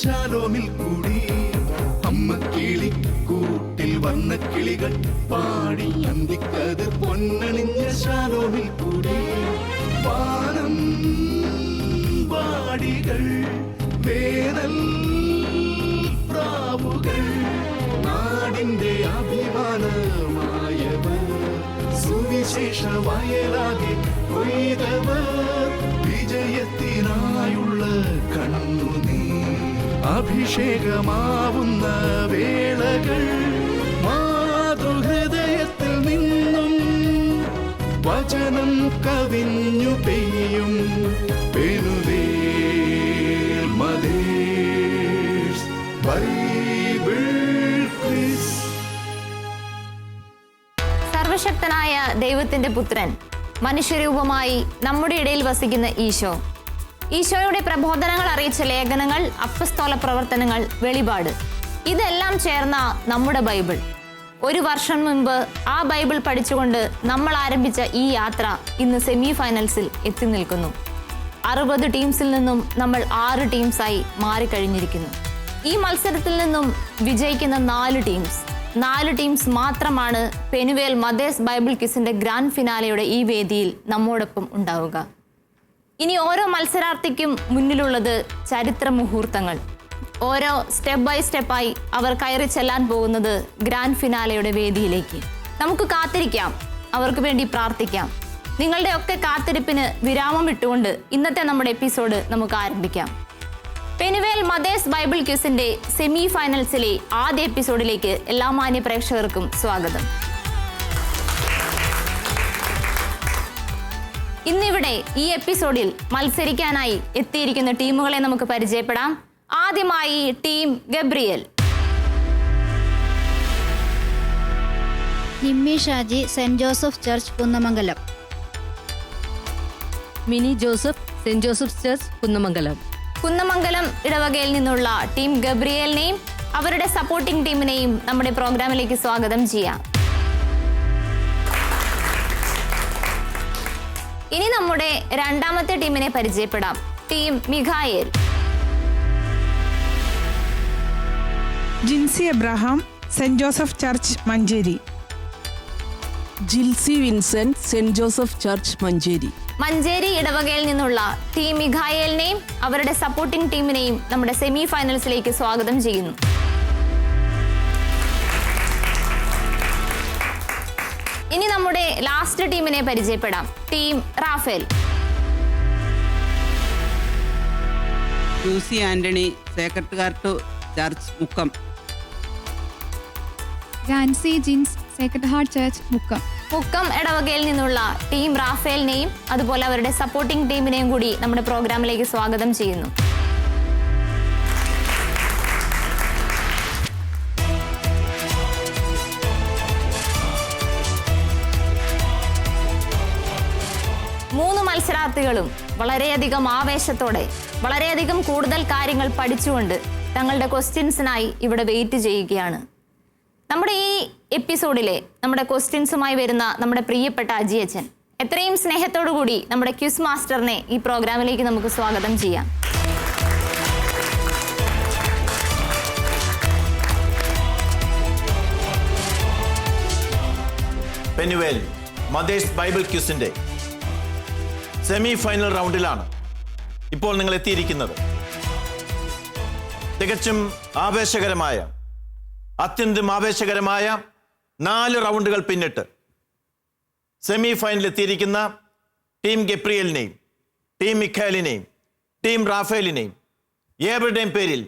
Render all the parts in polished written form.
ശാലോമിൽ കൂടി അമ്മ കിളി കൂട്ടിൽ വന്ന കിളികൾ പാടി അന്തിക്കത് പൊന്നണിഞ്ഞ ശാലോമിൽ കൂടി വാനം വാടികൾ വേനൽ പ്രാവുകൾ നാടിന്റെ അഭിമാനമായവർ സുവിശേഷ വയലാകെ കൊയ്തവർ വിജയത്തിനായുള്ള കണ്ണുനീർ അഭിഷേകമാവുന്ന വേളകൾ മാതൃഹൃദയത്തിൽ നിന്നും വചനം കവിഞ്ഞു പെയ്യും പെനുവേൽ മദേഴ്സ് ബൈബിൾ ക്വിസ്. സർവശക്തനായ ദൈവത്തിന്റെ പുത്രൻ മനുഷ്യരൂപമായി നമ്മുടെ ഇടയിൽ വസിക്കുന്ന ഈശോയുടെ പ്രബോധനങ്ങൾ അറിയിച്ച ലേഖനങ്ങൾ, അപ്പസ്തോല പ്രവർത്തനങ്ങൾ, വെളിപാട്, ഇതെല്ലാം ചേർന്ന നമ്മുടെ ബൈബിൾ. 1 വർഷം മുൻപ് ആ ബൈബിൾ പഠിച്ചുകൊണ്ട് നമ്മൾ ആരംഭിച്ച ഈ യാത്ര ഇന്ന് സെമി ഫൈനൽസിൽ എത്തി നിൽക്കുന്നു. 60 ടീംസിൽ നിന്നും നമ്മൾ 6 ടീംസായി മാറിക്കഴിഞ്ഞിരിക്കുന്നു. ഈ മത്സരത്തിൽ നിന്നും വിജയിക്കുന്ന 4 ടീംസ് മാത്രമാണ് പെനുവേൽ മദേഴ്സ് ബൈബിൾ ക്വിസിന്റെ ഗ്രാൻഡ് ഫിനാലയുടെ ഈ വേദിയിൽ നമ്മോടൊപ്പം ഉണ്ടാവുക. ഇനി ഓരോ മത്സരാർത്ഥിക്കും മുന്നിലുള്ളത് ചരിത്ര മുഹൂർത്തങ്ങൾ. ഓരോ സ്റ്റെപ്പ് ബൈ സ്റ്റെപ്പായി അവർ കയറി ചെല്ലാൻ പോകുന്നത് ഗ്രാൻഡ് ഫിനാലയുടെ വേദിയിലേക്ക്. നമുക്ക് കാത്തിരിക്കാം, അവർക്ക് വേണ്ടി പ്രാർത്ഥിക്കാം. നിങ്ങളുടെ ഒക്കെ കാത്തിരിപ്പിന് വിരാമം ഇട്ടുകൊണ്ട് ഇന്നത്തെ നമ്മുടെ എപ്പിസോഡ് നമുക്ക് ആരംഭിക്കാം. പെനുവേൽ മദേഴ്സ് ബൈബിൾ ക്വിസിന്റെ സെമി ഫൈനൽസിലെ ആദ്യ എപ്പിസോഡിലേക്ക് എല്ലാ മാന്യ പ്രേക്ഷകർക്കും സ്വാഗതം. ഇന്നിവിടെ ഈ എപ്പിസോഡിൽ മത്സരിക്കാനായി എത്തിയിരിക്കുന്ന ടീമുകളെ നമുക്ക് പരിചയപ്പെടാം. ആദ്യമായി team Gabriel. Nimmi Shaji, saint Joseph church Kunnamangalam. Mini Joseph, saint Joseph church Kunnamangalam. Kunnamangalam ഇടവകയിൽ നിന്നുള്ള ടീം ഗബ്രിയേലിനെയും അവരുടെ സപ്പോർട്ടിംഗ് ടീമിനെയും നമ്മുടെ പ്രോഗ്രാമിലേക്ക് സ്വാഗതം ചെയ്യാം. ഇനി നമ്മുടെ രണ്ടാമത്തെ ടീമിനെ പരിചയപ്പെടാം. Team Mikhael. Jincy Abraham, saint Joseph church Manjeri. Jilsy Vincent, saint Joseph church Manjeri. Manjeri ഇടവകയിൽ നിന്നുള്ള ടീം മിഖായേലിനെയും അവരുടെ സപ്പോർട്ടിംഗ് ടീമിനെയും നമ്മുടെ സെമി ഫൈനൽസിലേക്ക് സ്വാഗതം ചെയ്യുന്നു. ഇനി നമ്മുടെ ലാസ്റ്റ് ടീമിനെ പരിചയപ്പെടാം. Team Raphael. Lucy Antony, secretariat church Mukkam. Jancy Jins, sacred heart church Mukkam. Mukkam ഇടവകയിൽ നിന്നുള്ള ടീം റാഫേലിനെയും അതുപോലെ അവരുടെ സപ്പോർട്ടിംഗ് ടീമിനെയും കൂടി നമ്മുടെ പ്രോഗ്രാമിലേക്ക് സ്വാഗതം ചെയ്യുന്നു. മൂന്ന് മത്സരാർത്ഥികളും വളരെയധികം ആവേശത്തോടെ വളരെയധികം കൂടുതൽ കാര്യങ്ങൾ പഠിച്ചുകൊണ്ട് തങ്ങളുടെ ക്വസ്റ്റ്യൻസിനായി ഇവിടെ വെയിറ്റ് ചെയ്യുകയാണ്. നമ്മുടെ ഈ എപ്പിസോഡിലെ നമ്മുടെ ക്വസ്റ്റ്യൻസുമായി വരുന്ന നമ്മുടെ പ്രിയപ്പെട്ട അജിയച്ചൻ, എത്രയും സ്നേഹത്തോടു കൂടി നമ്മുടെ ക്വിസ് മാസ്റ്ററിനെ ഈ പ്രോഗ്രാമിലേക്ക് നമുക്ക് സ്വാഗതം ചെയ്യാം. പെനുവേൽ മദേഴ്സ് ബൈബിൾ ക്വിസിന്റെ സെമി ഫൈനൽ റൗണ്ടിലാണ് ഇപ്പോൾ നിങ്ങൾ എത്തിയിരിക്കുന്നത്. തികച്ചും ആവേശകരമായ, അത്യന്തം ആവേശകരമായ 4 റൗണ്ടുകൾ പിന്നിട്ട് സെമി ഫൈനലിൽ എത്തിയിരിക്കുന്ന ടീം ഗബ്രിയേലിനെയും ടീം മിഖായേലിനെയും ടീം റാഫേലിനെയും ഏവരുടെയും പേരിൽ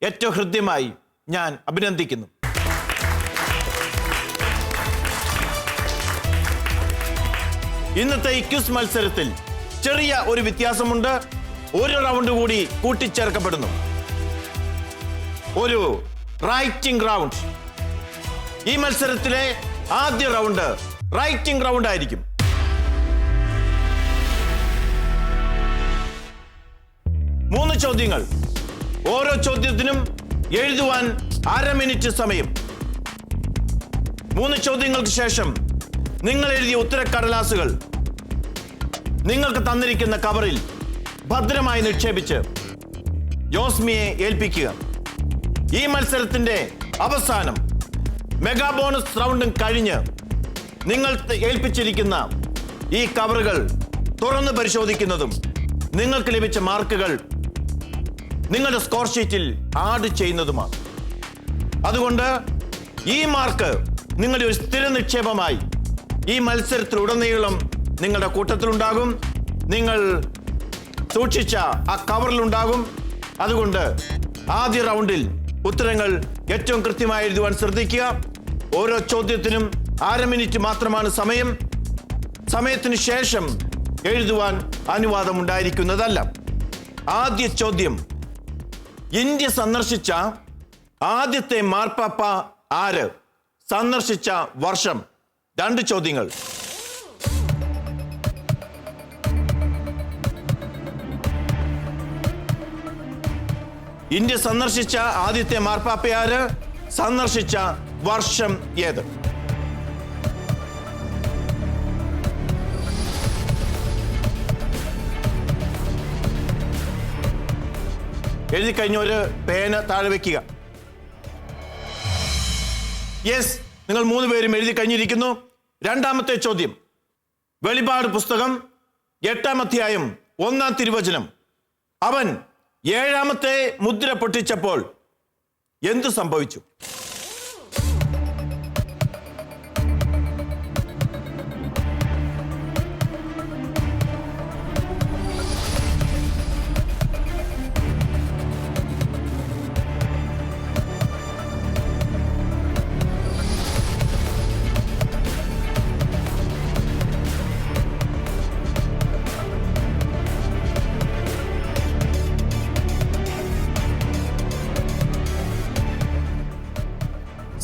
ഏറ്റവും ഹൃദ്യമായി ഞാൻ അഭിനന്ദിക്കുന്നു. ഇന്നത്തെ ഈ ക്വിസ് മത്സരത്തിൽ ചെറിയ ഒരു വ്യത്യാസമുണ്ട്. ഒരു റൗണ്ട് കൂടി കൂട്ടിച്ചേർക്കപ്പെടുന്നു. ഒരു റൈറ്റിംഗ് റൗണ്ട്. ഈ മത്സരത്തിലെ ആദ്യ റൗണ്ട് റൈറ്റിംഗ് റൗണ്ട് ആയിരിക്കും. മൂന്ന് ചോദ്യങ്ങൾ. ഓരോ ചോദ്യത്തിനും എഴുതുവാൻ 1/2 മിനിറ്റ് സമയം. 3 ചോദ്യങ്ങൾക്ക് ശേഷം നിങ്ങൾ എഴുതിയ ഉത്തരക്കടലാസുകൾ നിങ്ങൾക്ക് തന്നിരിക്കുന്ന കവറിൽ ഭദ്രമായി നിക്ഷേപിച്ച് ജോസ്മിയെ ഏൽപ്പിക്കുക. ഈ മത്സരത്തിന്റെ അവസാനം മെഗാ ബോണസ് റൗണ്ടും കഴിഞ്ഞ് നിങ്ങൾ ഏൽപ്പിച്ചിരിക്കുന്ന ഈ കവറുകൾ തുറന്ന് പരിശോധിക്കുന്നതും നിങ്ങൾക്ക് ലഭിച്ച മാർക്കുകൾ നിങ്ങളുടെ സ്കോർ ഷീറ്റിൽ ആഡ് ചെയ്യുന്നതുമാണ്. അതുകൊണ്ട് ഈ മാർക്ക് നിങ്ങളുടെ ഒരു സ്ഥിര നിക്ഷേപമായി ഈ മത്സരത്തിലുടനീളം നിങ്ങളുടെ കൂട്ടത്തിലുണ്ടാകും. നിങ്ങൾ സൂക്ഷിച്ച ആ കവറിലുണ്ടാകും. അതുകൊണ്ട് ആദ്യ റൗണ്ടിൽ ഉത്തരങ്ങൾ ഏറ്റവും കൃത്യമായി എഴുതുവാൻ ശ്രദ്ധിക്കുക. ഓരോ ചോദ്യത്തിനും 1/2 മിനിറ്റ് മാത്രമാണ് സമയം. സമയത്തിന് ശേഷം എഴുതുവാൻ അനുവാദം ഉണ്ടായിരിക്കുന്നതല്ല. ആദ്യ ചോദ്യം: ഇന്ത്യ സന്ദർശിച്ച ആദ്യത്തെ മാർപ്പാപ്പ ആര്? സന്ദർശിച്ച വർഷം. 2 ചോദ്യങ്ങൾ. ഇന്ത്യ സന്ദർശിച്ച ആദ്യത്തെ മാർപ്പാപ്പ ആര്? സന്ദർശിച്ച വർഷം ഏത്? എഴുതി കഴിഞ്ഞൊരു പേന താഴെ വെക്കുക. യെസ്, നിങ്ങൾ 3 പേരും എഴുതി കഴിഞ്ഞിരിക്കുന്നു. 2ാമത്തെ ചോദ്യം: വെളിപാട് പുസ്തകം 8-ാം അധ്യായം 1-ാം തിരുവചനം. അവൻ 7ാമത്തെ മുദ്ര പൊട്ടിച്ചപ്പോൾ എന്തു സംഭവിച്ചു?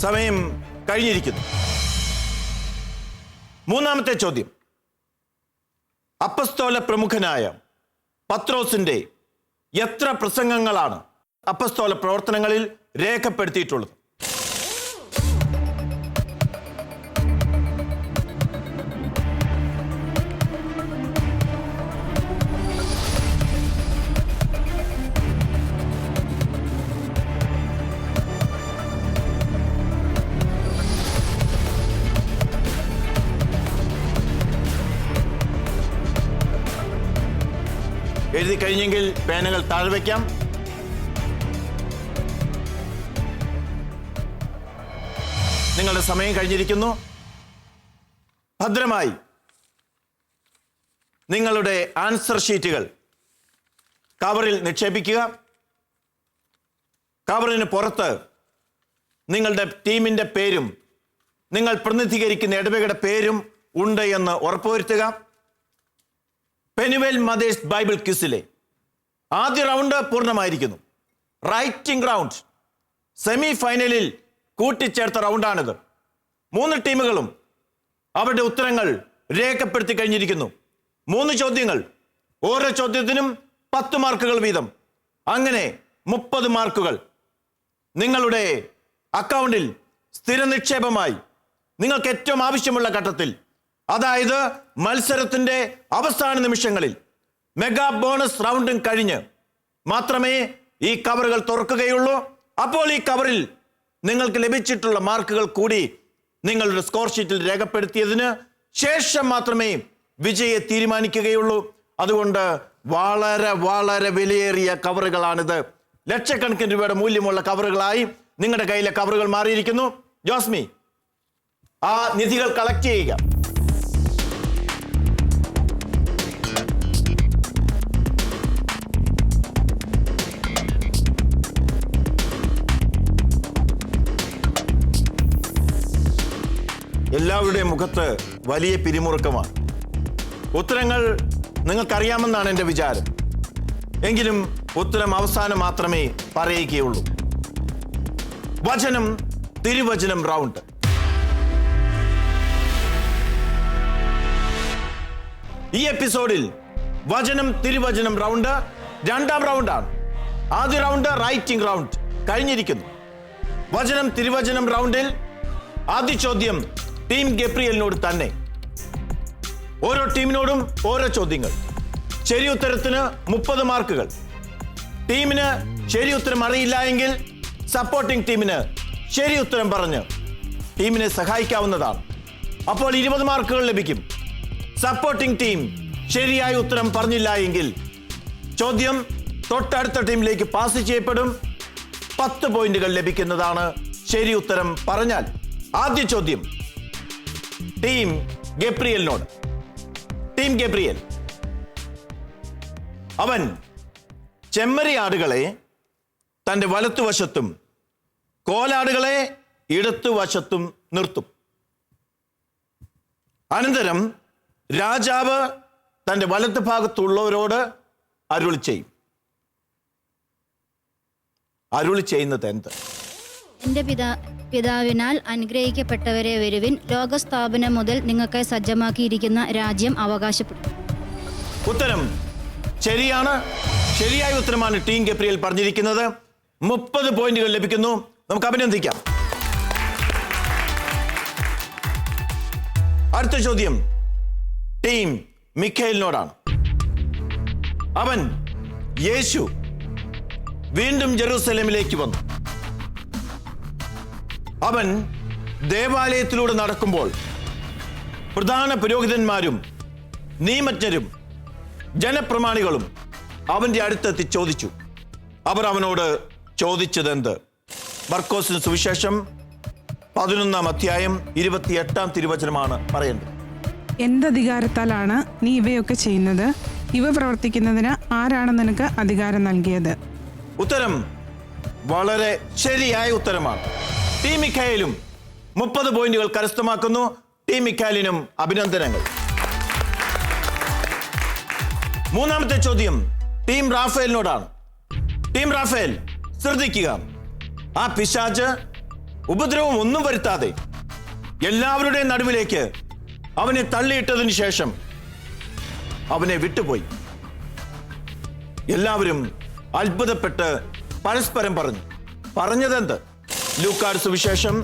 സമയം കഴിഞ്ഞിരിക്കുന്നു. 3ാമത്തെ ചോദ്യം: അപ്പസ്തോല പ്രമുഖനായ പത്രോസിന്റെ എത്ര പ്രസംഗങ്ങളാണ് അപ്പസ്തോല പ്രവർത്തനങ്ങളിൽ രേഖപ്പെടുത്തിയിട്ടുള്ളത്? എഴുതി കഴിഞ്ഞെങ്കിൽ പേനകൾ താഴെ വയ്ക്കാം. നിങ്ങളുടെ സമയം കഴിഞ്ഞിരിക്കുന്നു. ഭദ്രമായി നിങ്ങളുടെ ആൻസർ ഷീറ്റുകൾ കവറിൽ നിക്ഷേപിക്കുക. കവറിന് പുറത്ത് നിങ്ങളുടെ ടീമിന്റെ പേരും നിങ്ങൾ പ്രതിനിധീകരിക്കുന്ന ഇടവകയുടെ പേരും ഉണ്ട് എന്ന് ഉറപ്പുവരുത്തുക. പെനുവേൽ മദേഴ്സ് ബൈബിൾ ക്വിസിലെ ആദ്യ റൗണ്ട് പൂർണ്ണമായിരിക്കുന്നു. റൈറ്റിംഗ് റൗണ്ട് സെമി ഫൈനലിൽ കൂട്ടിച്ചേർത്ത റൗണ്ടാണിത്. 3 ടീമുകളും അവരുടെ ഉത്തരങ്ങൾ രേഖപ്പെടുത്തി കഴിഞ്ഞിരിക്കുന്നു. 3 ചോദ്യങ്ങൾ, ഓരോ ചോദ്യത്തിനും 10 മാർക്കുകൾ വീതം, അങ്ങനെ 30 മാർക്കുകൾ നിങ്ങളുടെ അക്കൗണ്ടിൽ സ്ഥിര നിക്ഷേപമായി നിങ്ങൾക്ക് ഏറ്റവും ആവശ്യമുള്ള ഘട്ടത്തിൽ, അതായത് മത്സരത്തിന്റെ അവസാന നിമിഷങ്ങളിൽ മെഗാ ബോണസ് റൗണ്ടും കഴിഞ്ഞ് മാത്രമേ ഈ കവറുകൾ തുറക്കുകയുള്ളൂ. അപ്പോൾ ഈ കവറിൽ നിങ്ങൾക്ക് ലഭിച്ചിട്ടുള്ള മാർക്കുകൾ കൂടി നിങ്ങളുടെ സ്കോർ ഷീറ്റിൽ രേഖപ്പെടുത്തിയതിന് ശേഷം മാത്രമേ വിജയെ തീരുമാനിക്കുകയുള്ളൂ. അതുകൊണ്ട് വളരെ വളരെ വിലയേറിയ കവറുകളാണിത്. ലക്ഷക്കണക്കിന് രൂപയുടെ മൂല്യമുള്ള കവറുകളായി നിങ്ങളുടെ കയ്യിലെ കവറുകൾ മാറിയിരിക്കുന്നു. ജോസ്മി, ആ നിധികൾ കളക്ട് ചെയ്യുക. എല്ലാവരുടെയും മുഖത്ത് വലിയ പിരിമുറുക്കമാണ്. ഉത്തരങ്ങൾ നിങ്ങൾക്കറിയാമെന്നാണ് എൻ്റെ വിചാരം. എങ്കിലും ഉത്തരം അവസാനം മാത്രമേ പറയുകയുള്ളൂ. വചനം തിരുവചനം റൗണ്ട്. ഈ എപ്പിസോഡിൽ വചനം തിരുവചനം റൗണ്ട് 2ാം റൗണ്ടാണ്. ആദ്യ റൗണ്ട് റൈറ്റിംഗ് റൗണ്ട് കഴിഞ്ഞിരിക്കുന്നു. വചനം തിരുവചനം റൗണ്ടിൽ ആദ്യ ചോദ്യം ടീം ഗബ്രിയലിനോട് തന്നെ. ഓരോ ടീമിനോടും ഓരോ ചോദ്യങ്ങൾ. ശരി ഉത്തരത്തിന് 30 മാർക്കുകൾ. ടീമിന് ശരി ഉത്തരം അറിയില്ല എങ്കിൽ സപ്പോർട്ടിംഗ് ടീമിന് ശരി ഉത്തരം പറഞ്ഞ് ടീമിനെ സഹായിക്കാവുന്നതാണ്. അപ്പോൾ 20 മാർക്കുകൾ ലഭിക്കും. സപ്പോർട്ടിംഗ് ടീം ശരിയായ ഉത്തരം പറഞ്ഞില്ല എങ്കിൽ ചോദ്യം തൊട്ടടുത്ത ടീമിലേക്ക് പാസ് ചെയ്യപ്പെടും. 10 പോയിന്റുകൾ ലഭിക്കുന്നതാണ് ശരി ഉത്തരം പറഞ്ഞാൽ. ആദ്യ ചോദ്യം ടീം ഗബ്രിയലിനോട്. ടീം ഗബ്രിയൽ, അവൻ ചെമ്മരിയാടുകളെ തന്റെ വലത്തുവശത്തും കോലാടുകളെ ഇടത്തുവശത്തും നിർത്തും. അനന്തരം രാജാവ് തന്റെ വലത്ത് ഭാഗത്തുള്ളവരോട് അരുളി ചെയ്യും. അരുളി ചെയ്യുന്നത് എന്ത്? എൻ്റെ പിതാവിനാൽ അനുഗ്രഹിക്കപ്പെട്ടവരെ വരുവിൻ, ലോകസ്ഥാപനം മുതൽ നിങ്ങൾക്ക് സജ്ജമാക്കിയിരിക്കുന്ന രാജ്യം അവകാശപ്പെടും. ഉത്തരം ശരിയാണ്. ശരിയായ ഉത്തരമാണ് ടീം ഗബ്രിയൽ പറഞ്ഞിരിക്കുന്നത്. 30 പോയിന്റുകൾ ലഭിക്കുന്നു. നമുക്ക് അഭിനന്ദിക്കാം. അടുത്ത ചോദ്യം ടീം മിഖായേലിനോടാണ്. അവൻ യേശു വീണ്ടും ജെറൂസലേമിലേക്ക് വന്നു. അവൻ ദേവാലയത്തിലൂടെ നടക്കുമ്പോൾ പ്രധാന പുരോഹിതന്മാരും നിയമജ്ഞരും ജനപ്രമാണികളും അവന്റെ അടുത്തെത്തി ചോദിച്ചു. അവർ അവനോട് ചോദിച്ചതെന്ത്? മർക്കോസിന് സുവിശേഷം 11-ാം അധ്യായം 28-ാം തിരുവചനമാണ് പറയേണ്ടത്. എന്തധികാരത്താലാണ് നീ ഇവയൊക്കെ ചെയ്യുന്നത്? ഇവ പ്രവർത്തിക്കുന്നതിന് ആരാണ് നിനക്ക് അധികാരം നൽകിയത്? ഉത്തരം വളരെ ശരിയായ ഉത്തരമാണ്. ടീം മിഖായേലും 30 പോയിന്റുകൾ കരസ്ഥമാക്കുന്നു. ടീം മിഖായേലിനും അഭിനന്ദനങ്ങൾ. മൂന്നാമത്തെ ചോദ്യം ടീം റാഫേലിനോടാണ്. ടീം റാഫേൽ, ശ്രദ്ധിക്കുക. ആ പിശാച് ഉപദ്രവം ഒന്നും വരുത്താതെ എല്ലാവരുടെയും നടുവിലേക്ക് അവനെ തള്ളിയിട്ടതിന് ശേഷം അവനെ വിട്ടുപോയി. എല്ലാവരും അത്ഭുതപ്പെട്ട് പരസ്പരം പറഞ്ഞതെന്ത്? ലൂക്കായുടെ സുവിശേഷം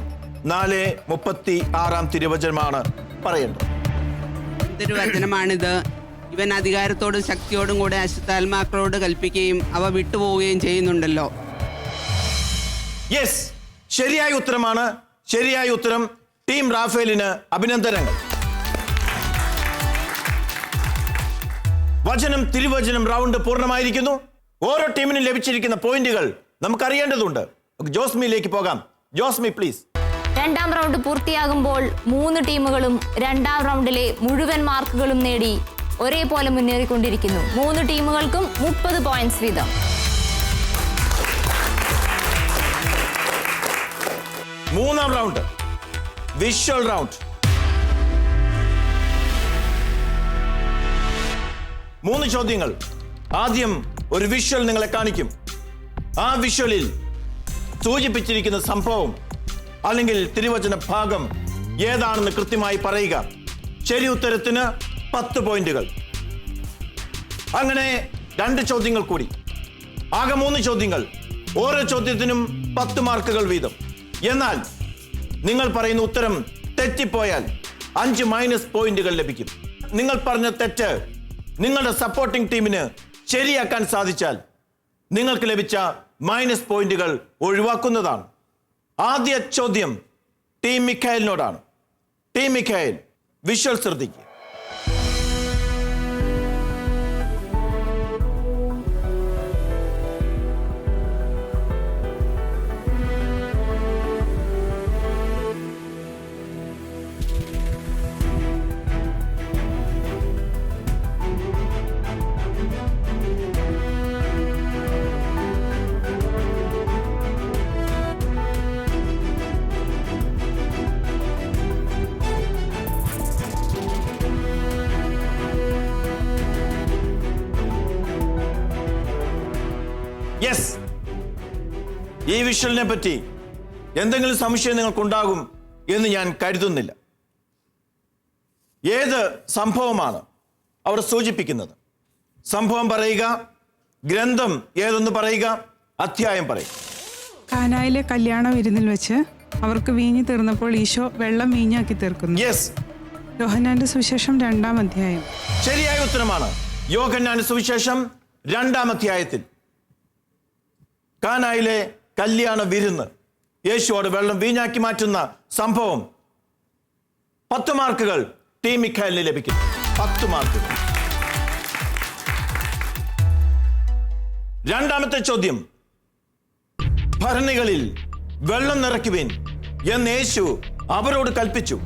4:36 തിരുവചനമാണ് പറയേണ്ടത്. എന്തൊരു വചനമാണിത്! ഇവൻ അധികാരത്തോടും ശക്തിയോടും കൂടെ അശുദ്ധാത്മാക്കളോട് കൽപ്പിക്കുകയും അവ വിട്ടുപോവുകയും ചെയ്യുന്നുണ്ടല്ലോ. യെസ്, ശരിയായ ഉത്തരമാണ്. ശരിയായ ഉത്തരം. ടീം റാഫേലിന് അഭിനന്ദനങ്ങൾ. വചനം തിരുവചനം റൗണ്ട് പൂർണ്ണമായിരിക്കുന്നു. ഓരോ ടീമിനും ലഭിച്ചിരിക്കുന്ന പോയിന്റുകൾ നമുക്കറിയേണ്ടതുണ്ട്. ജോസ്മിയിലേക്ക് പോകാം. ജോസ്മി പ്ലീസ്. രണ്ടാം റൗണ്ട് പൂർത്തിയാകുമ്പോൾ 3 ടീമുകളും രണ്ടാം റൗണ്ടിലെ മുഴുവൻ മാർക്കുകളും നേടി ഒരേപോലെ മുന്നേറിക്കൊണ്ടിരിക്കുന്നു. 3 ടീമുകൾക്കും 30 പോയിന്റ്സ് വീതം. മൂന്നാം റൗണ്ട് വിഷ്വൽ റൗണ്ട്. 3 ചോദ്യങ്ങൾ. ആദ്യം ഒരു വിഷ്വൽ നിങ്ങളെ കാണിക്കും. ആ വിഷ്വലിൽ സൂചിപ്പിച്ചിരിക്കുന്ന സംഭവം അല്ലെങ്കിൽ തിരുവചന ഭാഗം ഏതാണെന്ന് കൃത്യമായി പറയുക. ശരി ഉത്തരത്തിന് 10 പോയിന്റുകൾ. അങ്ങനെ 2 ചോദ്യങ്ങൾ കൂടി. ആകെ 3 ചോദ്യങ്ങൾ. ഓരോ ചോദ്യത്തിനും 10 മാർക്കുകൾ വീതം. എന്നാൽ നിങ്ങൾ പറയുന്ന ഉത്തരം തെറ്റിപ്പോയാൽ 5 മൈനസ് പോയിന്റുകൾ ലഭിക്കും. നിങ്ങൾ പറഞ്ഞ തെറ്റ് നിങ്ങളുടെ സപ്പോർട്ടിംഗ് ടീമിന് ശരിയാക്കാൻ സാധിച്ചാൽ നിങ്ങൾക്ക് ലഭിച്ച മൈനസ് പോയിന്റുകൾ ഒഴിവാക്കുന്നതാണ്. ആദ്യ ചോദ്യം ടീം മിഖായേലിനോടാണ്. ടീം മിഖായേൽ, വിഷ്വൽ ശ്രദ്ധിക്കുക. യെസ്, ഈ വിഷ്വലിനെ പറ്റി എന്തെങ്കിലും സംശയം നിങ്ങൾക്കുണ്ടാകും എന്ന് ഞാൻ കരുതുന്നില്ല. ഏത് സംഭവമാണ് അവർ സൂചിപ്പിക്കുന്നത്? സംഭവം പറയുക, ഗ്രന്ഥം ഏതെന്ന് പറയുക, അധ്യായം പറയുക. കാനായിലെ കല്യാണ വിരുന്നിൽ വെച്ച് അവർക്ക് വീഞ്ഞു തീർന്നപ്പോൾ ഈശോ വെള്ളം വീഞ്ഞാക്കി തീർക്കുന്നു. യെസ്, യോഹന്നാന്റെ സുവിശേഷം 2-ാം അധ്യായം. ശരിയായ ഉത്തരമാണ്. യോഹന്നാന്റെ സുവിശേഷം 2-ാം അധ്യായത്തിൽ കാനായിലെ കല്യാണ വിരുന്ന്, യേശുവോട് വെള്ളം വീഞ്ഞാക്കി മാറ്റുന്ന സംഭവം, 10 മാർക്കുകൾ ടീം മിഖായലിന് ലഭിക്കുന്നു. 10 മാർക്കുകൾ. രണ്ടാമത്തെ ചോദ്യം, ഭരണികളിൽ വെള്ളം നിറയ്ക്കുവിൻ എന്ന് യേശു അവരോട് കൽപ്പിച്ചു.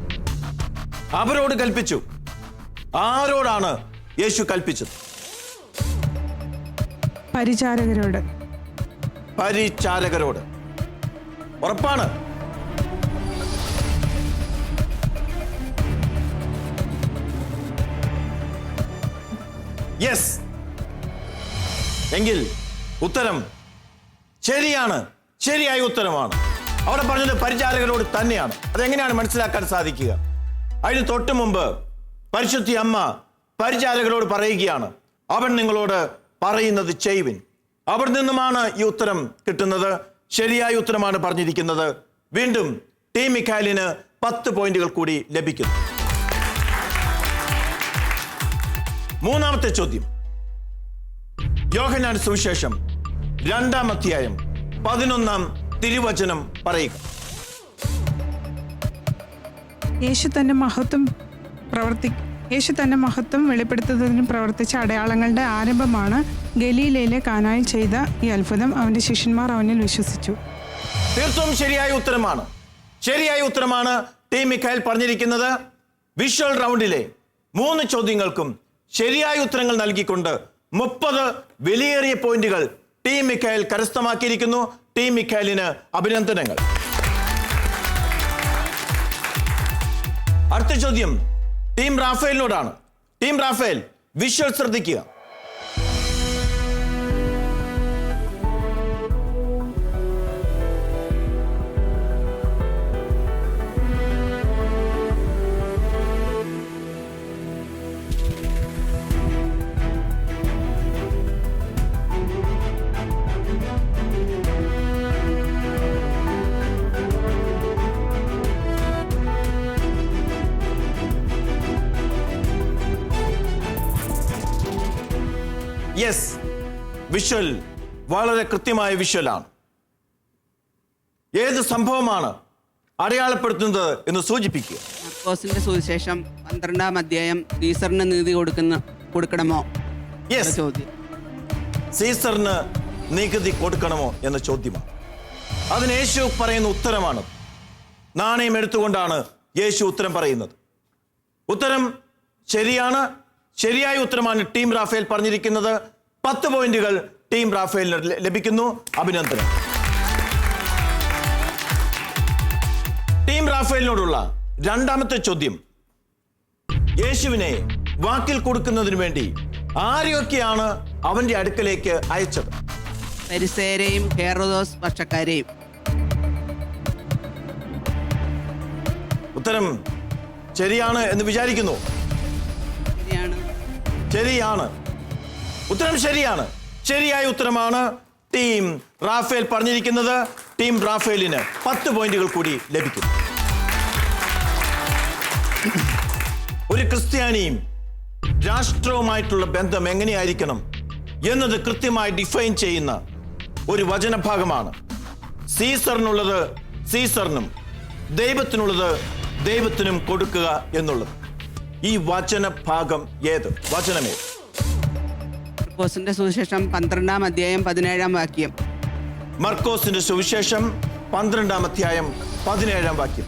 ആരോടാണ് യേശു കൽപ്പിച്ചത്? പരിചാരകരോട്. ഉറപ്പാണ്? യെസ്. എങ്കിൽ ഉത്തരം ശരിയാണ്, ശരിയായ ഉത്തരമാണ്. അവിടെ പറഞ്ഞത് പരിചാരകരോട് തന്നെയാണ്. അതെങ്ങനെയാണ് മനസ്സിലാക്കാൻ സാധിക്കുക? അതിന് തൊട്ടു മുമ്പ് പരിശുദ്ധ അമ്മ പരിചാരകരോട് പറയുകയാണ്, അവൻ നിങ്ങളോട് പറയുന്നത് ചെയ്യുവിൻ. അവിടെ നിന്നുമാണ് ഈ ഉത്തരം കിട്ടുന്നത്. ശരിയായ ഉത്തരമാണ് പറഞ്ഞിരിക്കുന്നത്. വീണ്ടും ടീം മിഖായലിന് 10 പോയിന്റുകൾ കൂടി ലഭിക്കുന്നു. മൂന്നാമത്തെ ചോദ്യം, യോഹന്നാൻ സുവിശേഷം 2-ാം അധ്യായം 11-ാം തിരുവചനം പറയുക. യേശു തന്റെ മഹത്വം വെളിപ്പെടുത്തുന്നതിന് പ്രവർത്തിച്ച അടയാളങ്ങളുടെ ആരംഭമാണ് ഗലീലയിലെ കാനായിൽ ചെയ്ത ഈ അത്ഭുതം. അവന്റെ ശിഷ്യന്മാർ അവനിൽ വിശ്വസിച്ചു. തീർത്തും ശരിയായ ഉത്തരമാണ് ടീം മിഖായൽ പറഞ്ഞിരിക്കുന്നത്. വിഷ്വൽ റൗണ്ടിലെ 3 ചോദ്യങ്ങൾക്കും ശരിയായ ഉത്തരങ്ങൾ നൽകിക്കൊണ്ട് 30 വിലയേറിയ പോയിന്റുകൾ ടീം മിഖായൽ കരസ്ഥമാക്കിയിരിക്കുന്നു. ടീം മിഖായലിന് അഭിനന്ദനങ്ങൾ. അടുത്ത ചോദ്യം ടീം റാഫേലിനോടാണ്. ടീം റാഫേൽ, വിഷ്വൽ ശ്രദ്ധിക്കുക. യെസ്, വിഷ്വൽ വളരെ കൃത്യമായ വിഷ്വലാണ്. ഏത് സംഭവമാണ് അടയാളപ്പെടുത്തുന്നത് എന്ന് സൂചിപ്പിക്കുക. മർക്കോസിന്റെ സുവിശേഷം 12-ാം അധ്യായം, സീസറിന് നീതി കൊടുക്കണമോ യെസ്, ചോദ്യം. സീസറിന് നികുതി കൊടുക്കണമോ എന്ന ചോദ്യമാണ്. അതിന് യേശു പറയുന്ന ഉത്തരമാണ്. നാണയം എടുത്തുകൊണ്ടാണ് യേശു ഉത്തരം പറയുന്നത്. ഉത്തരം ശരിയാണ്. ശരിയായ ഉത്തരമാണ് ടീം റാഫേൽ പറഞ്ഞിരിക്കുന്നത്. 10 പോയിന്റുകൾ ടീം റാഫേലിന് ലഭിക്കുന്നു. അഭിനന്ദനം. ടീം റാഫേലിനോടുള്ള രണ്ടാമത്തെ ചോദ്യം, യേശുവിനെ വാക്കിൽ കൊടുക്കുന്നതിന് വേണ്ടി ആരെയൊക്കെയാണ് അവന്റെ അടുക്കലേക്ക് അയച്ചത്? പരിസേരെയും ഹെറോദോസ് പക്ഷക്കാരെയും. ഉത്തരം ശരിയാണ് എന്ന് വിചാരിക്കുന്നു. ശരിയാണ്. ഉത്തരം ശരിയാണ്. ശരിയായ ഉത്തരമാണ് ടീം റാഫേൽ പറഞ്ഞിരിക്കുന്നത്. ടീം റാഫേലിന് 10 പോയിന്റുകൾ കൂടി ലഭിക്കും. ഒരു ക്രിസ്ത്യാനിയും രാഷ്ട്രവുമായിട്ടുള്ള ബന്ധം എങ്ങനെയായിരിക്കണം എന്നത് കൃത്യമായി ഡിഫൈൻ ചെയ്യുന്ന ഒരു വചനഭാഗമാണ്. സീസറിനുള്ളത് സീസറിനും ദൈവത്തിനുള്ളത് ദൈവത്തിനും കൊടുക്കുക എന്നുള്ളത്. ഈ വചനഭാഗം ഏത്? വചനമേത്? മർക്കോസിന്റെ സുവിശേഷം 12-ാം അധ്യായം 17-ാം വാക്യം. മർക്കോസിന്റെ സുവിശേഷം 12-ാം അധ്യായം 17-ാം വാക്യം.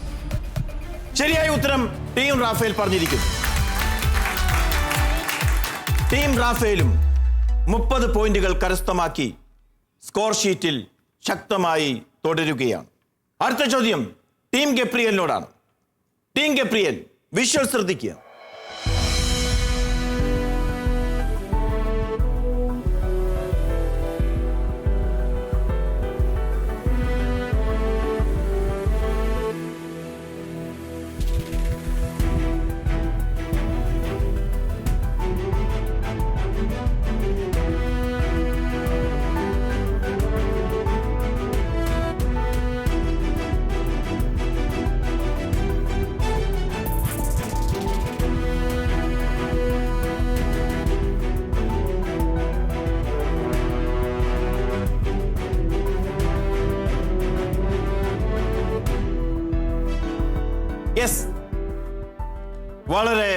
ശരിയായ ഉത്തരം ടീം റാഫേൽ പറഞ്ഞിരിക്കുന്നു. ടീം റാഫേലും 30 പോയിന്റുകൾ കരസ്ഥമാക്കി സ്കോർ ഷീറ്റിൽ ശക്തമായി തുടരുകയാണ്. അടുത്ത ചോദ്യം ടീം ഗബ്രിയേലിനോടാണ്. ടീം ഗബ്രിയേൽ, വിഷ്വൽ ശ്രദ്ധിക്കുക. യെസ്, വളരെ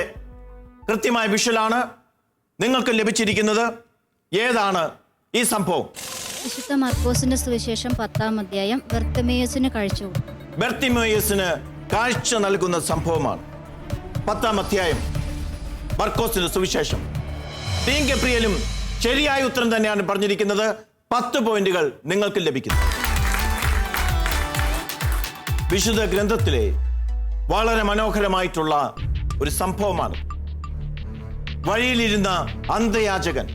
കൃത്യമായ വിഷ്വലാണ് നിങ്ങൾക്ക് ലഭിച്ചിരിക്കുന്നത്. ഏതാണ് ഈ സംഭവം? വിശുദ്ധ മർക്കോസിന്റെ സുവിശേഷം 10-ാം അധ്യായം ബർത്തിമേയുസിന് കാഴ്ച കൊടുത്തു. ബർത്തിമേയുസിന് കാഴ്ച നൽകുന്ന സംഭവമാണ് 10-ാം അധ്യായം മർക്കോസിന്റെ സുവിശേഷം. ടീം ഗബ്രിയേലും ശരിയായ ഉത്തരം തന്നെയാണ് പറഞ്ഞിരിക്കുന്നത്. 10 പോയിന്റുകൾ നിങ്ങൾക്ക് ലഭിക്കുന്നു. വിശുദ്ധ ഗ്രന്ഥത്തിലെ വളരെ മനോഹരമായിട്ടുള്ള ഒരു സംഭവമാണ്. വഴിയിലിരുന്ന അന്ധയാചകൻ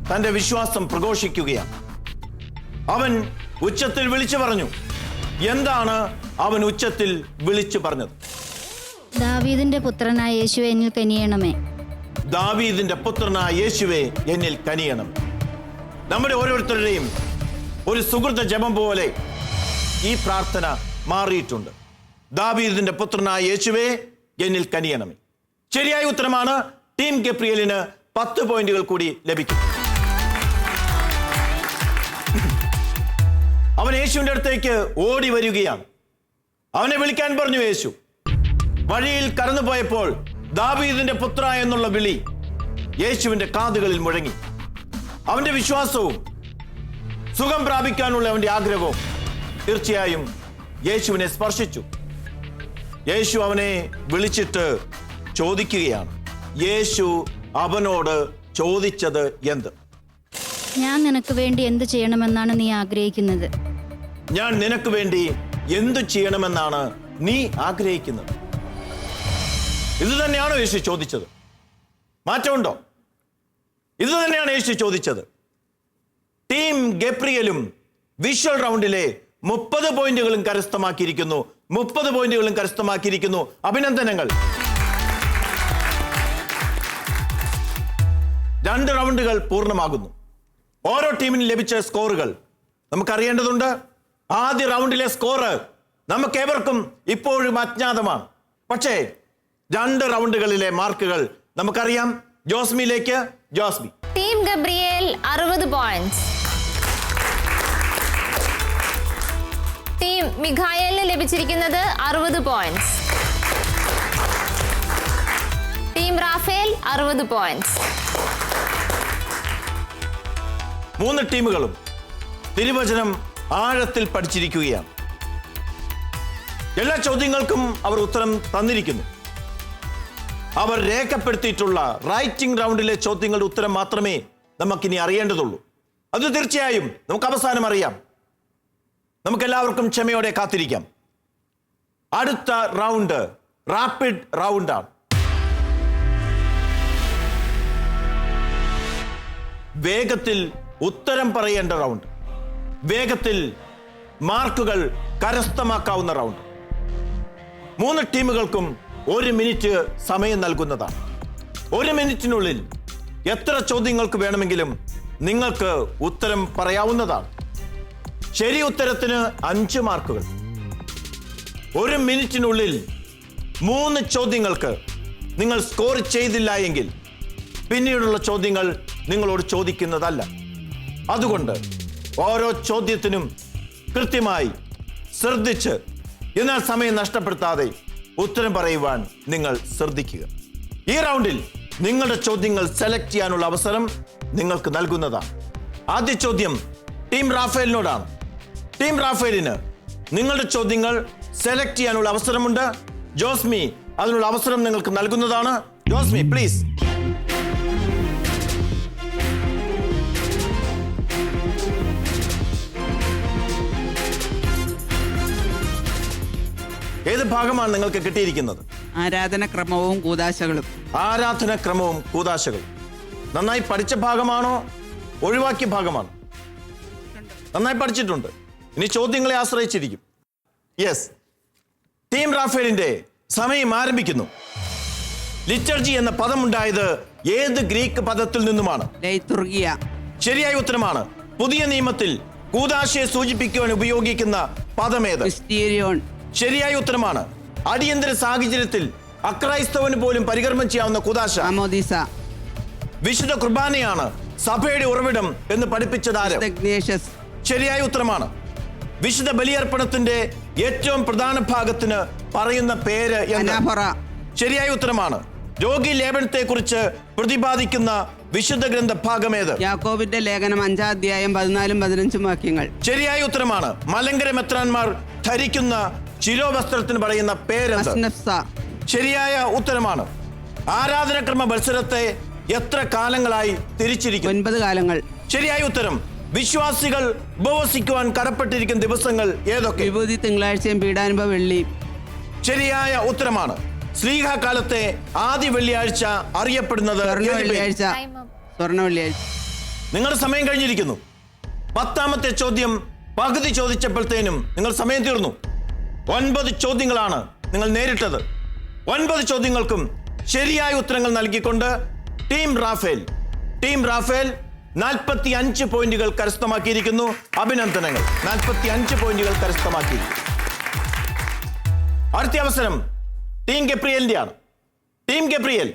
തന്റെ വിശ്വാസം പ്രഘോഷിക്കുകയാണ്. അവൻ ഉച്ചത്തിൽ വിളിച്ചു പറഞ്ഞു. എന്താണ് അവൻ ഉച്ചത്തിൽ വിളിച്ചു പറഞ്ഞത്? ദാവീദിന്റെ പുത്രനായ യേശുവേ എന്നിൽ കനിയണമേ. ദാവീദിന്റെ പുത്രനായ യേശുവേ എന്നിൽ കനിയണം. നമ്മുടെ ഓരോരുത്തരുടെയും ഒരു സുഹൃത ജപം പോലെ ഈ പ്രാർത്ഥന മാറിയിട്ടുണ്ട്. ദാവീദിന്റെ പുത്രനായ യേശുവേ എന്നിൽ കനിയണമേ. ശരിയായ ഉത്തരമാണ്. ടീം ഗബ്രിയേലിന് 10 പോയിന്റുകൾ കൂടി ലഭിക്കും. അവൻ യേശുവിന്റെ അടുത്തേക്ക് ഓടി വരികയാണ്. അവനെ വിളിക്കാൻ പറഞ്ഞു യേശു. വഴിയിൽ കടന്നുപോയപ്പോൾ ദാവീദിന്റെ പുത്ര എന്നുള്ള വിളി യേശുവിന്റെ കാതുകളിൽ മുഴങ്ങി. അവന്റെ വിശ്വാസവും സുഖം പ്രാപിക്കാനുള്ള അവന്റെ ആഗ്രഹവും തീർച്ചയായും യേശുവിനെ സ്പർശിച്ചു. യേശു അവനെ വിളിച്ചിട്ട് ചോദിക്കുകയാണ്. യേശു അവനോട് ചോദിച്ചത് എന്ത്? ഞാൻ നിനക്ക് വേണ്ടി എന്ത് ചെയ്യണമെന്നാണ് നീ ആഗ്രഹിക്കുന്നത്? ഞാൻ നിനക്ക് വേണ്ടി എന്തു ചെയ്യണമെന്നാണ് നീ ആഗ്രഹിക്കുന്നത്? ഇത് തന്നെയാണോ യേശു ചോദിച്ചത്? മാറ്റമുണ്ടോ? ഇത് തന്നെയാണ് യേശു ചോദിച്ചത്. ടീം ഗബ്രിയേലും വിഷ്വൽ റൗണ്ടിലെ 30 പോയിന്റുകളും കരസ്ഥമാക്കിയിരിക്കുന്നു. 30 പോയിന്റുകളും കരസ്ഥമാക്കിയിരിക്കുന്നു. അഭിനന്ദനങ്ങൾ. 2 റൗണ്ടുകൾ പൂർണ്ണമാകുന്നു. ഓരോ ടീമിനും ലഭിച്ച സ്കോറുകൾ നമുക്കറിയേണ്ടതുണ്ട്. ആദ്യ റൗണ്ടിലെ സ്കോർ നമുക്കേവർക്കും ഇപ്പോഴും അജ്ഞാതമാണ്. പക്ഷേ 2 റൗണ്ടുകളിലെ മാർക്കുകൾ നമുക്കറിയാം. ജോസ്മിയിലേക്ക്. Josmi. Team Gabriel 60 points. Team മിഖായേലിന് ലഭിച്ചിരിക്കുന്നത് 60 പോയിന്റ്സ്. Team Rafale 60 points. 3 ടീമുകളും തിരുവചനം ആഴത്തിൽ പഠിച്ചിരിക്കുകയാണ്. എല്ലാ ചോദ്യങ്ങൾക്കും അവർ ഉത്തരം തന്നിരിക്കുന്നു. അവർ രേഖപ്പെടുത്തിയിട്ടുള്ള റൈറ്റിംഗ് റൗണ്ടിലെ ചോദ്യങ്ങളുടെ ഉത്തരം മാത്രമേ നമുക്കിനി അറിയേണ്ടതുള്ളൂ. അത് തീർച്ചയായും നമുക്ക് അവസാനം അറിയാം. നമുക്കെല്ലാവർക്കും ക്ഷമയോടെ കാത്തിരിക്കാം. അടുത്ത റൗണ്ട് റാപ്പിഡ് റൗണ്ടാണ്. വേഗത്തിൽ ഉത്തരം പറയേണ്ട റൗണ്ട്. വേഗത്തിൽ മാർക്കുകൾ കരസ്ഥമാക്കാവുന്ന റൗണ്ട്. 3 ടീമുകൾക്കും 1 മിനിറ്റ് സമയം നൽകുന്നതാണ്. 1 മിനിറ്റിനുള്ളിൽ എത്ര ചോദ്യങ്ങൾക്ക് വേണമെങ്കിലും നിങ്ങൾക്ക് ഉത്തരം പറയാവുന്നതാണ്. ശരി ഉത്തരത്തിന് 5 മാർക്കുകൾ. 1 മിനിറ്റിനുള്ളിൽ 3 ചോദ്യങ്ങൾക്ക് നിങ്ങൾ സ്കോർ ചെയ്തില്ല എങ്കിൽ പിന്നീടുള്ള ചോദ്യങ്ങൾ നിങ്ങളോട് ചോദിക്കുന്നതല്ല. അതുകൊണ്ട് ഓരോ ചോദ്യത്തിനും കൃത്യമായി ശ്രദ്ധിച്ച്, എന്നാൽ സമയം നഷ്ടപ്പെടുത്താതെ ഉത്തരം പറയുവാൻ നിങ്ങൾ ശ്രദ്ധിക്കുക. ഈ റൗണ്ടിൽ നിങ്ങളുടെ ചോദ്യങ്ങൾ സെലക്ട് ചെയ്യാനുള്ള അവസരം നിങ്ങൾക്ക് നൽകുന്നതാണ്. ആദ്യ ചോദ്യം ടീം റാഫേലിനോടാണ്. ടീം റാഫേലിന് നിങ്ങളുടെ ചോദ്യങ്ങൾ സെലക്ട് ചെയ്യാനുള്ള അവസരമുണ്ട്. ജോസ്മി അതിനുള്ള അവസരം നിങ്ങൾക്ക് നൽകുന്നതാണ്. ജോസ്മി പ്ലീസ്. ഏത് ഭാഗമാണ് നിങ്ങൾക്ക് കിട്ടിയിരിക്കുന്നത്? ആരാധനക്രമവും കൂദാശകളും. ആരാധനക്രമവും കൂദാശകളും. നന്നായി പഠിച്ച ഭാഗമാണോ ഒഴിവാക്കിയ ഭാഗമാണോ? നന്നായി പഠിച്ചിട്ടുണ്ട്. ഇനി ചോദ്യങ്ങളെ ആശ്രയിച്ചിരിക്കും. യെസ്, ടീം റാഫേലിന്റെ സമയം ആരംഭിക്കുന്നു. ലിറ്റർജി എന്ന പദം ഉണ്ടായത് ഏത് ഗ്രീക്ക് പദത്തിൽ നിന്നുമാണ്? ലൈതുർഗിയ. ശരിയായ ഉത്തരമാണ്. പുതിയ നിയമത്തിൽ കൂദാശയെ സൂചിപ്പിക്കുവാൻ ഉപയോഗിക്കുന്ന പദമേത്? മിസ്റ്റീരിയോൺ. ശരിയായ ഉത്തരമാണ്. അടിയന്തര സാഹചര്യത്തിൽ അക്രൈസ്തവന് പോലും പരികർമ്മം ചെയ്യാവുന്ന കൂദാശ ആമോദീസ. വിശുദ്ധ കുർബാനയാണ് സഭയുടെ ഉറവിടം എന്ന് പഠിപ്പിച്ചത് ആര്? ഇഗ്നേഷ്യസ്. ശരിയായ ഉത്തരമാണ്. വിശുദ്ധ ബലിയർപ്പണത്തിന്റെ ഏറ്റവും പ്രധാന ഭാഗത്തിന് പറയുന്ന പേര് അനാഫറ. ശരിയായ ഉത്തരമാണ്. രോഗി ലേപനത്തെ കുറിച്ച് പ്രതിപാദിക്കുന്ന വിശുദ്ധ ഗ്രന്ഥ ഭാഗമേത്? യാക്കോബിന്റെ ലേഖനം 5-ാം അധ്യായം 14-15 വാക്യങ്ങൾ. ശരിയായ ഉത്തരമാണ്. മലങ്കര മെത്രാന്മാർ ധരിക്കുന്ന ശിരോവസ്ത്രത്തിന് പറയുന്ന പേര് അസ്നഫ്സ. ശരിയായ ഉത്തരമാണ്. ആരാധനക്രമ മത്സരത്തെ എത്ര കാലങ്ങളായി തിരിച്ചിരിക്കും? 9 കാലങ്ങൾ. ശരിയായ ഉത്തരം. വിശ്വാസികൾ ഉപവസിക്കുവാൻ കടപ്പെട്ടിരിക്കുന്ന ദിവസങ്ങൾ ഏതൊക്കെ? വിഭൂതി തിങ്കളാഴ്ചയും പീഡാനുഭവ വെള്ളി. ശരിയായ ഉത്തരമാണ്. ശ്ലീഹ കാലത്തെ ആദ്യ വെള്ളിയാഴ്ച അറിയപ്പെടുന്നത് സ്വർണ്ണ വെള്ളിയാഴ്ച. സ്വർണ്ണ വെള്ളിയാഴ്ച. നിങ്ങളുടെ സമയം കഴിഞ്ഞിരിക്കുന്നു. 10ാമത്തെ ചോദ്യം പകുതി ചോദിച്ചപ്പോഴത്തേനും നിങ്ങൾ സമയം തീർന്നു. 9 ചോദ്യങ്ങളാണ് നിങ്ങൾ നേരിട്ടത്. 9 ചോദ്യങ്ങൾക്കും ശരിയായ ഉത്തരങ്ങൾ നൽകിക്കൊണ്ട് ടീം റാഫേൽ 45 പോയിന്റുകൾ കരസ്ഥമാക്കിയിരിക്കുന്നു. അഭിനന്ദനങ്ങൾ. 45 പോയിന്റുകൾ കരസ്ഥമാക്കി. അടുത്ത അവസരം ടീം ഗബ്രിയേലിന്റെ ആണ്. ടീം ഗബ്രിയേൽ,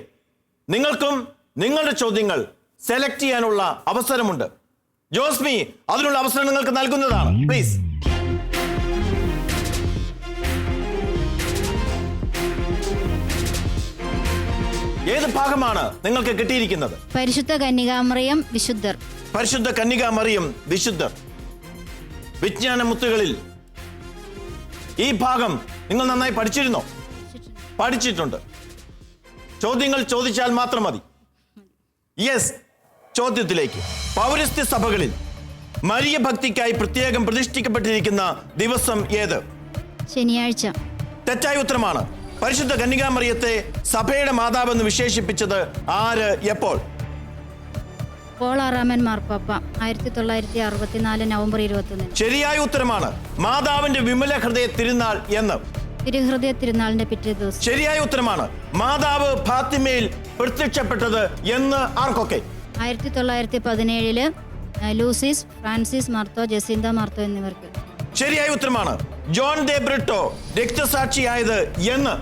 നിങ്ങൾക്കും നിങ്ങളുടെ ചോദ്യങ്ങൾ സെലക്ട് ചെയ്യാനുള്ള അവസരമുണ്ട്. ജോസ്മി അതിനുള്ള അവസരം നിങ്ങൾക്ക് നൽകുന്നതാണ്. പ്ലീസ്. ഏത് ഭാഗമാണ് നിങ്ങൾക്ക് കിട്ടിയിരിക്കുന്നത്? പരിശുദ്ധ കന്യകാമറിയം വിശുദ്ധർ. പരിശുദ്ധ കന്യകാമറിയം വിശുദ്ധർ. വിജ്ഞാനമുത്തുകളിൽ ഈ ഭാഗം നിങ്ങൾ നന്നായി പഠിച്ചിരുന്നോ? പഠിച്ചിട്ടുണ്ട്. ചോദ്യങ്ങൾ ചോദിച്ചാൽ മാത്രം മതി. യെസ്, ചോദ്യത്തിലേക്ക്. പൗരസ്ത്യ സഭകളിൽ മരിയ ഭക്തിക്കായി പ്രത്യേകം പ്രതിഷ്ഠിക്കപ്പെട്ടിരിക്കുന്ന ദിവസം ഏത്? ശനിയാഴ്ച. തെറ്റായ ഉത്തരമാണ്. പരിശുദ്ധ കന്യകാമറിയത്തെ സഭയുടെ മാതാവെന്ന് വിശേഷിപ്പിച്ചത് ആര്, എപ്പോൾ? പോൾ 6-ാമൻ മാർപ്പാപ്പ 1964 നവംബർ 21. ശരിയായ ഉത്തരമാണ്. മാതാവിന്റെ വിമല ഹൃദയ തിരുനാൾ എന്ന്? തിരുഹൃദയ തിരുനാളിന്റെ പിറ്റേ ദിവസം. ശരിയായ ഉത്തരമാണ്. മാതാവ് ഫാത്തിമയിൽ പ്രത്യക്ഷപ്പെട്ടത് എന്ന് ആർക്കൊക്കെ? 1917 ലൂസിസ്, ഫ്രാൻസിസ് മാർത്തോ, ജസീന്ത മാർത്തോ എന്നിവർക്ക്. ശരിയായ ഉത്തരമാണ്. ജോൺ ദെ ബ്രിട്ടോ രക്തസാക്ഷിയായത് എന്ന്?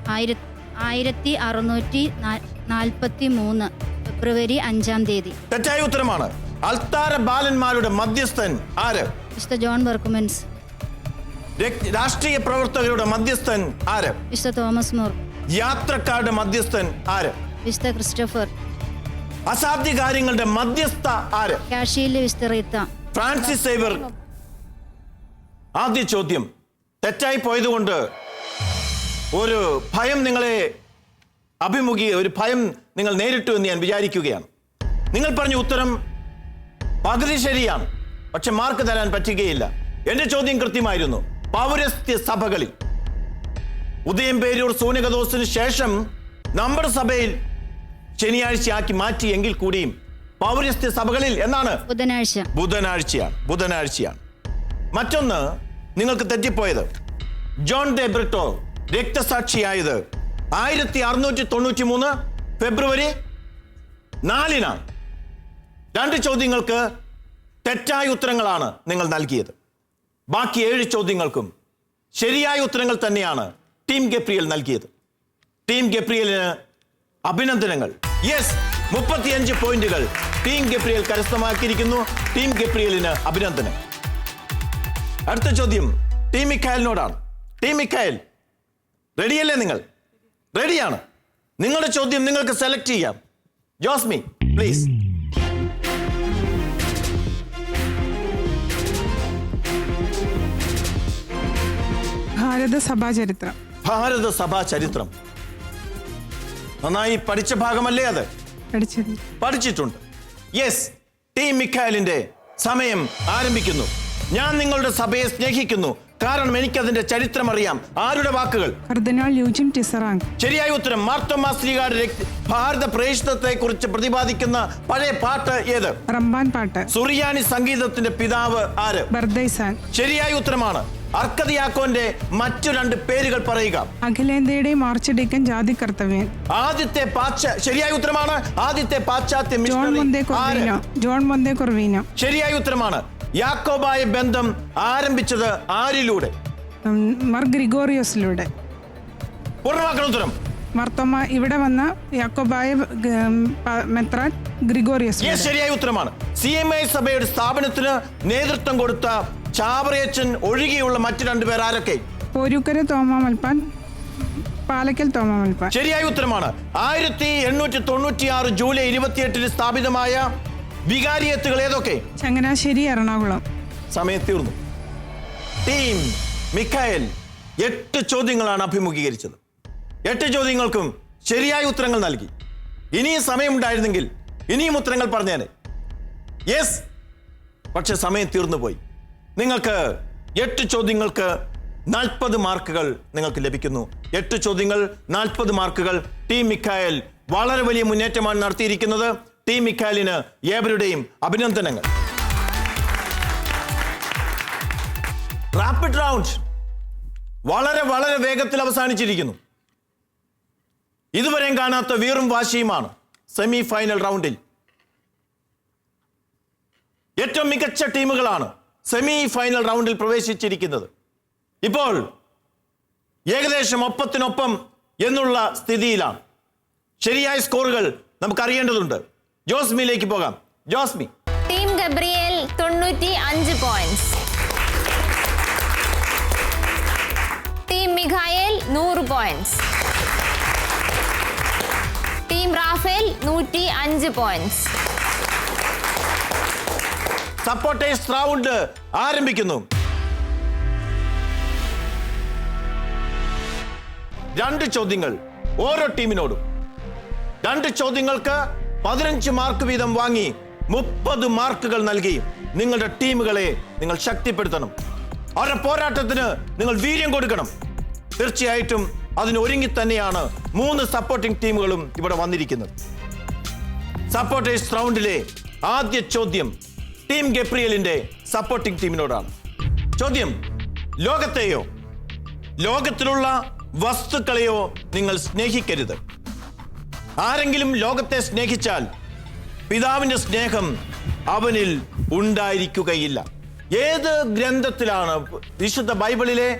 1643 ഫെബ്രുവരി 5-ാം തീയതി. തെറ്റായ ഉത്തരമാണ്. അൾത്താര ബാലന്മാരുടെ മധ്യസ്ഥൻ ആര്? വിശുദ്ധ ജോൺ ബർക്കുമൻസ്. രാഷ്ട്രീയ പ്രവർത്തകരുടെ മധ്യസ്ഥൻ ആര്? വിശുദ്ധ തോമസ് മോർ. യാത്രക്കാരുടെ മധ്യസ്ഥൻ ആര്? വിശുദ്ധ ക്രിസ്റ്റഫർ. അസാധ്യ കാര്യങ്ങളുടെ മധ്യസ്ഥ ആര്? കാഷിയിലെ വിശുദ്ധ റീത്ത. Francis Xavier. ആദ്യ ചോദ്യം തെറ്റായി പോയതുകൊണ്ട് ഒരു ഭയം ഒരു ഭയം നിങ്ങൾ നേരിട്ടു എന്ന് ഞാൻ വിചാരിക്കുകയാണ്. നിങ്ങൾ പറഞ്ഞ ഉത്തരം പകുതി ശരിയാണ്, പക്ഷെ മാർക്ക് തരാൻ പറ്റുകയില്ല. എന്റെ ചോദ്യം കൃത്യമായിരുന്നു. പൗരസ്ത്യ സഭകളിൽ ഉദയംപേരൂർ സൂനകദോസിന് ശേഷം നമ്മുടെ സഭയിൽ ശനിയാഴ്ചയാക്കി മാറ്റി എങ്കിൽ കൂടിയും പൗരസ്ത്യ സഭകളിൽ എന്നാണ്? ബുധനാഴ്ചയാണ്. മറ്റൊന്ന് നിങ്ങൾക്ക് തെറ്റിപ്പോയത്. ജോൺ ദെ ബ്രിട്ടോ രക്തസാക്ഷിയായത് 1693 ഫെബ്രുവരി 4-നാണ്. 2 ചോദ്യങ്ങൾക്ക് തെറ്റായ ഉത്തരങ്ങളാണ് നിങ്ങൾ നൽകിയത്. ബാക്കി 7 ചോദ്യങ്ങൾക്കും ശരിയായ ഉത്തരങ്ങൾ തന്നെയാണ് ടീം ഗബ്രിയേൽ നൽകിയത്. ടീം ഗബ്രിയേലിന് അഭിനന്ദനങ്ങൾ. യെസ്, 35 പോയിന്റുകൾ ടീം ഗബ്രിയേൽ കരസ്ഥമാക്കിയിരിക്കുന്നു. ടീം ഗബ്രിയേലിന് അഭിനന്ദനം. അടുത്ത ചോദ്യം ടീം മിഖായലിനോടാണ്. ടീം മിഖായൽ, റെഡിയല്ലേ? നിങ്ങൾ റെഡിയാണ്? നിങ്ങളുടെ ചോദ്യം നിങ്ങൾക്ക് സെലക്ട് ചെയ്യാം. ജോസ്മി പ്ലീസ്. ഭാരത സഭാ ചരിത്രം. നന്നായി പഠിച്ച ഭാഗമല്ലേ അത്? പഠിച്ചിട്ടുണ്ട്. യെസ്, ടീം മിഖായലിന്റെ സമയം ആരംഭിക്കുന്നു. ഞാൻ നിങ്ങളുടെ സഭയെ സ്നേഹിക്കുന്നു, കാരണം എനിക്കതിന്റെ ചരിത്രം അറിയാം. ആരുടെ വാക്കുകൾ? കർദിനാൾ യൂജിൻ ടിസറാങ്. ശരിയായ ഉത്തരം. മാർത്തോമാ ശ്ലീഹായുടെ ഭാരത പ്രേഷിതത്തെ കുറിച്ച് പ്രതിപാദിക്കുന്ന പഴയ പാട്ട് ഏത്? റംബാൻ പാട്ട്. സുറിയാനി സംഗീതത്തിന്റെ പിതാവ് ആര്? ബർദൈസാൻ. ശരിയായ ഉത്തരമാണ്. അർക്കദിയാക്കോന്റെ മറ്റു 2 പേരുകൾ പറയുക. അഖിലേന്ത്യയുടെ മാർച്ച് ഡീക്കൻ ജാതി കർത്തവ്യൻ. ശരിയായ ഉത്തരമാണ്. ആദ്യത്തെ പാശ്ചാത്യ ജോൺ മൊന്തേ കൊർവീനോ. ശരിയായ ഉത്തരമാണ്. യാക്കോബായ ബന്ധം ആരംഭിച്ചത് ആരിലൂടെ? മാർ ഗ്രിഗോറിയോസിലൂടെ. പൂർണ്ണമാക്കണ ഉത്തരം. മർത്തോമ ഇവിടെ വന്ന യാക്കോബായ മെത്രാൻ ഗ്രിഗോറിയോസ്. ശരിയായ ഉത്തരമാണ്. CMI സഭയുടെ സ്ഥാപനത്തിന് നേതൃത്വം കൊടുത്ത ചാവറയച്ചൻ ഒഴികെയുള്ള മറ്റു രണ്ടുപേർ ആരൊക്കെ? പോരൂക്കര തോമ മൽപ്പാൻ, പാലക്കൽ തോമ മൽപ്പാൻ. ശരിയായ ഉത്തരമാണ്. 1896 ജൂലൈ 28 സ്ഥാപിതമായ വികാരിയത്തുകൾ ഏതൊക്കെ? ചങ്ങനാശ്ശേരി, എറണാകുളം. സമയം തീർന്നു. ടീം മിഖായൽ 8 ചോദ്യങ്ങളാണ് അഭിമുഖീകരിച്ചത്. 8 ചോദ്യങ്ങൾക്കും ശരിയായ ഉത്തരങ്ങൾ നൽകി. ഇനിയും സമയമുണ്ടായിരുന്നെങ്കിൽ ഇനിയും ഉത്തരങ്ങൾ പറഞ്ഞേനെ. യെസ്, പക്ഷെ സമയം തീർന്നു പോയി. നിങ്ങൾക്ക് 8 ചോദ്യങ്ങൾക്ക് 40 മാർക്കുകൾ നിങ്ങൾക്ക് ലഭിക്കുന്നു. 8 ചോദ്യങ്ങൾ 40 മാർക്കുകൾ. ടീം മിഖായൽ വളരെ വലിയ മുന്നേറ്റമാണ് നടത്തിയിരിക്കുന്നത്. ടീം മിഖായലിന് ഏവരുടെയും അഭിനന്ദനങ്ങൾ. റാപ്പിഡ് റൗണ്ട് വളരെ വളരെ വേഗത്തിൽ അവസാനിച്ചിരിക്കുന്നു. ഇതുവരെയും കാണാത്ത വീറും വാശിയുമാണ് സെമി ഫൈനൽ റൗണ്ടിൽ. ഏറ്റവും മികച്ച ടീമുകളാണ് സെമി ഫൈനൽ റൗണ്ടിൽ പ്രവേശിച്ചിരിക്കുന്നത്. ഇപ്പോൾ ഏകദേശം ഒപ്പത്തിനൊപ്പം എന്നുള്ള സ്ഥിതിയിലാണ്. ശരിയായ സ്കോറുകൾ നമുക്ക് അറിയേണ്ടതുണ്ട്. ജോസ്മിയിലേക്ക് പോകാം. Josmi. Team Gabriel 95 points. Team Mikhael 100 points. Team Raphael 105 points. Supporters round ആരംഭിക്കുന്നു. 2 ചോദ്യങ്ങൾ ഓരോ ടീമിനോടും. 2 ചോദ്യങ്ങൾക്ക് 15 മാർക്ക് വീതം വാങ്ങി 30 മാർക്കുകൾ നൽകി നിങ്ങളുടെ ടീമുകളെ നിങ്ങൾ ശക്തിപ്പെടുത്തണം. അവരുടെ പോരാട്ടത്തിന് നിങ്ങൾ വീര്യം കൊടുക്കണം. തീർച്ചയായിട്ടും അതിന് ഒരുങ്ങി തന്നെയാണ് 3 സപ്പോർട്ടിംഗ് ടീമുകളും ഇവിടെ വന്നിരിക്കുന്നത്. സപ്പോർട്ടേഴ്സ് റൗണ്ടിലെ ആദ്യ ചോദ്യം ടീം ഗബ്രിയേലിന്റെ സപ്പോർട്ടിംഗ് ടീമിനോടാണ്. ചോദ്യം: ലോകത്തെയോ ലോകത്തിലുള്ള വസ്തുക്കളെയോ നിങ്ങൾ സ്നേഹിക്കരുത്. ആരെങ്കിലും ലോകത്തെ സ്നേഹിച്ചാൽ പിതാവിന്റെ സ്നേഹം അവനിൽ ഉണ്ടായിരിക്കുകയില്ല. ഏത് ഗ്രന്ഥത്തിലാണ്, വിശുദ്ധ ബൈബിളിലെ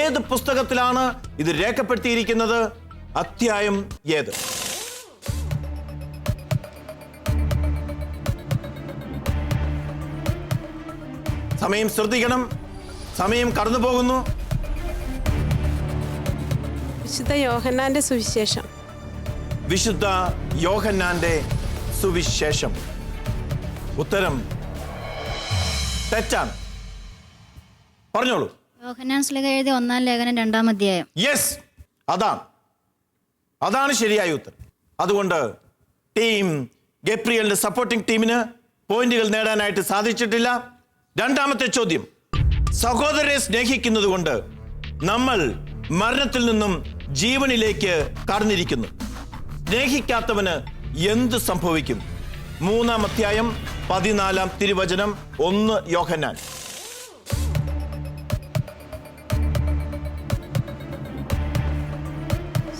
ഏത് പുസ്തകത്തിലാണ് ഇത് രേഖപ്പെടുത്തിയിരിക്കുന്നത്? അധ്യായം ഏത്? സമയം ശ്രദ്ധിക്കണം. സമയം കടന്നു പോകുന്നു. വിശുദ്ധ യോഹന്നാന്റെ സുവിശേഷം. വിശുദ്ധ യോഹന്നാന്റെ സുവിശേഷം. ഉത്തരം തെറ്റാണ്. പറഞ്ഞോളൂ. യോഹന്നാൻ ശ്ലീഹ എഴുതിയ 1-ാം ലേഖനം 2-ാം അധ്യായം. യെസ്, അതാണ് ശരിയായ ഉത്തരം. അതുകൊണ്ട് ടീം ഗബ്രിയേലിന്റെ സപ്പോർട്ടിംഗ് ടീമിന് പോയിന്റുകൾ നേടാനായിട്ട് സാധിച്ചിട്ടില്ല. രണ്ടാമത്തെ ചോദ്യം: സഹോദരരെ സ്നേഹിക്കുന്നത് കൊണ്ട് നമ്മൾ മരണത്തിൽ നിന്നും ജീവനിലേക്ക് കടന്നിരിക്കുന്നു. സ്നേഹിക്കാത്തവന് എന്ത് സംഭവിക്കും? 3-ാം അധ്യായം 14-ാം തിരുവചനം 1 യോഹന്നാൻ.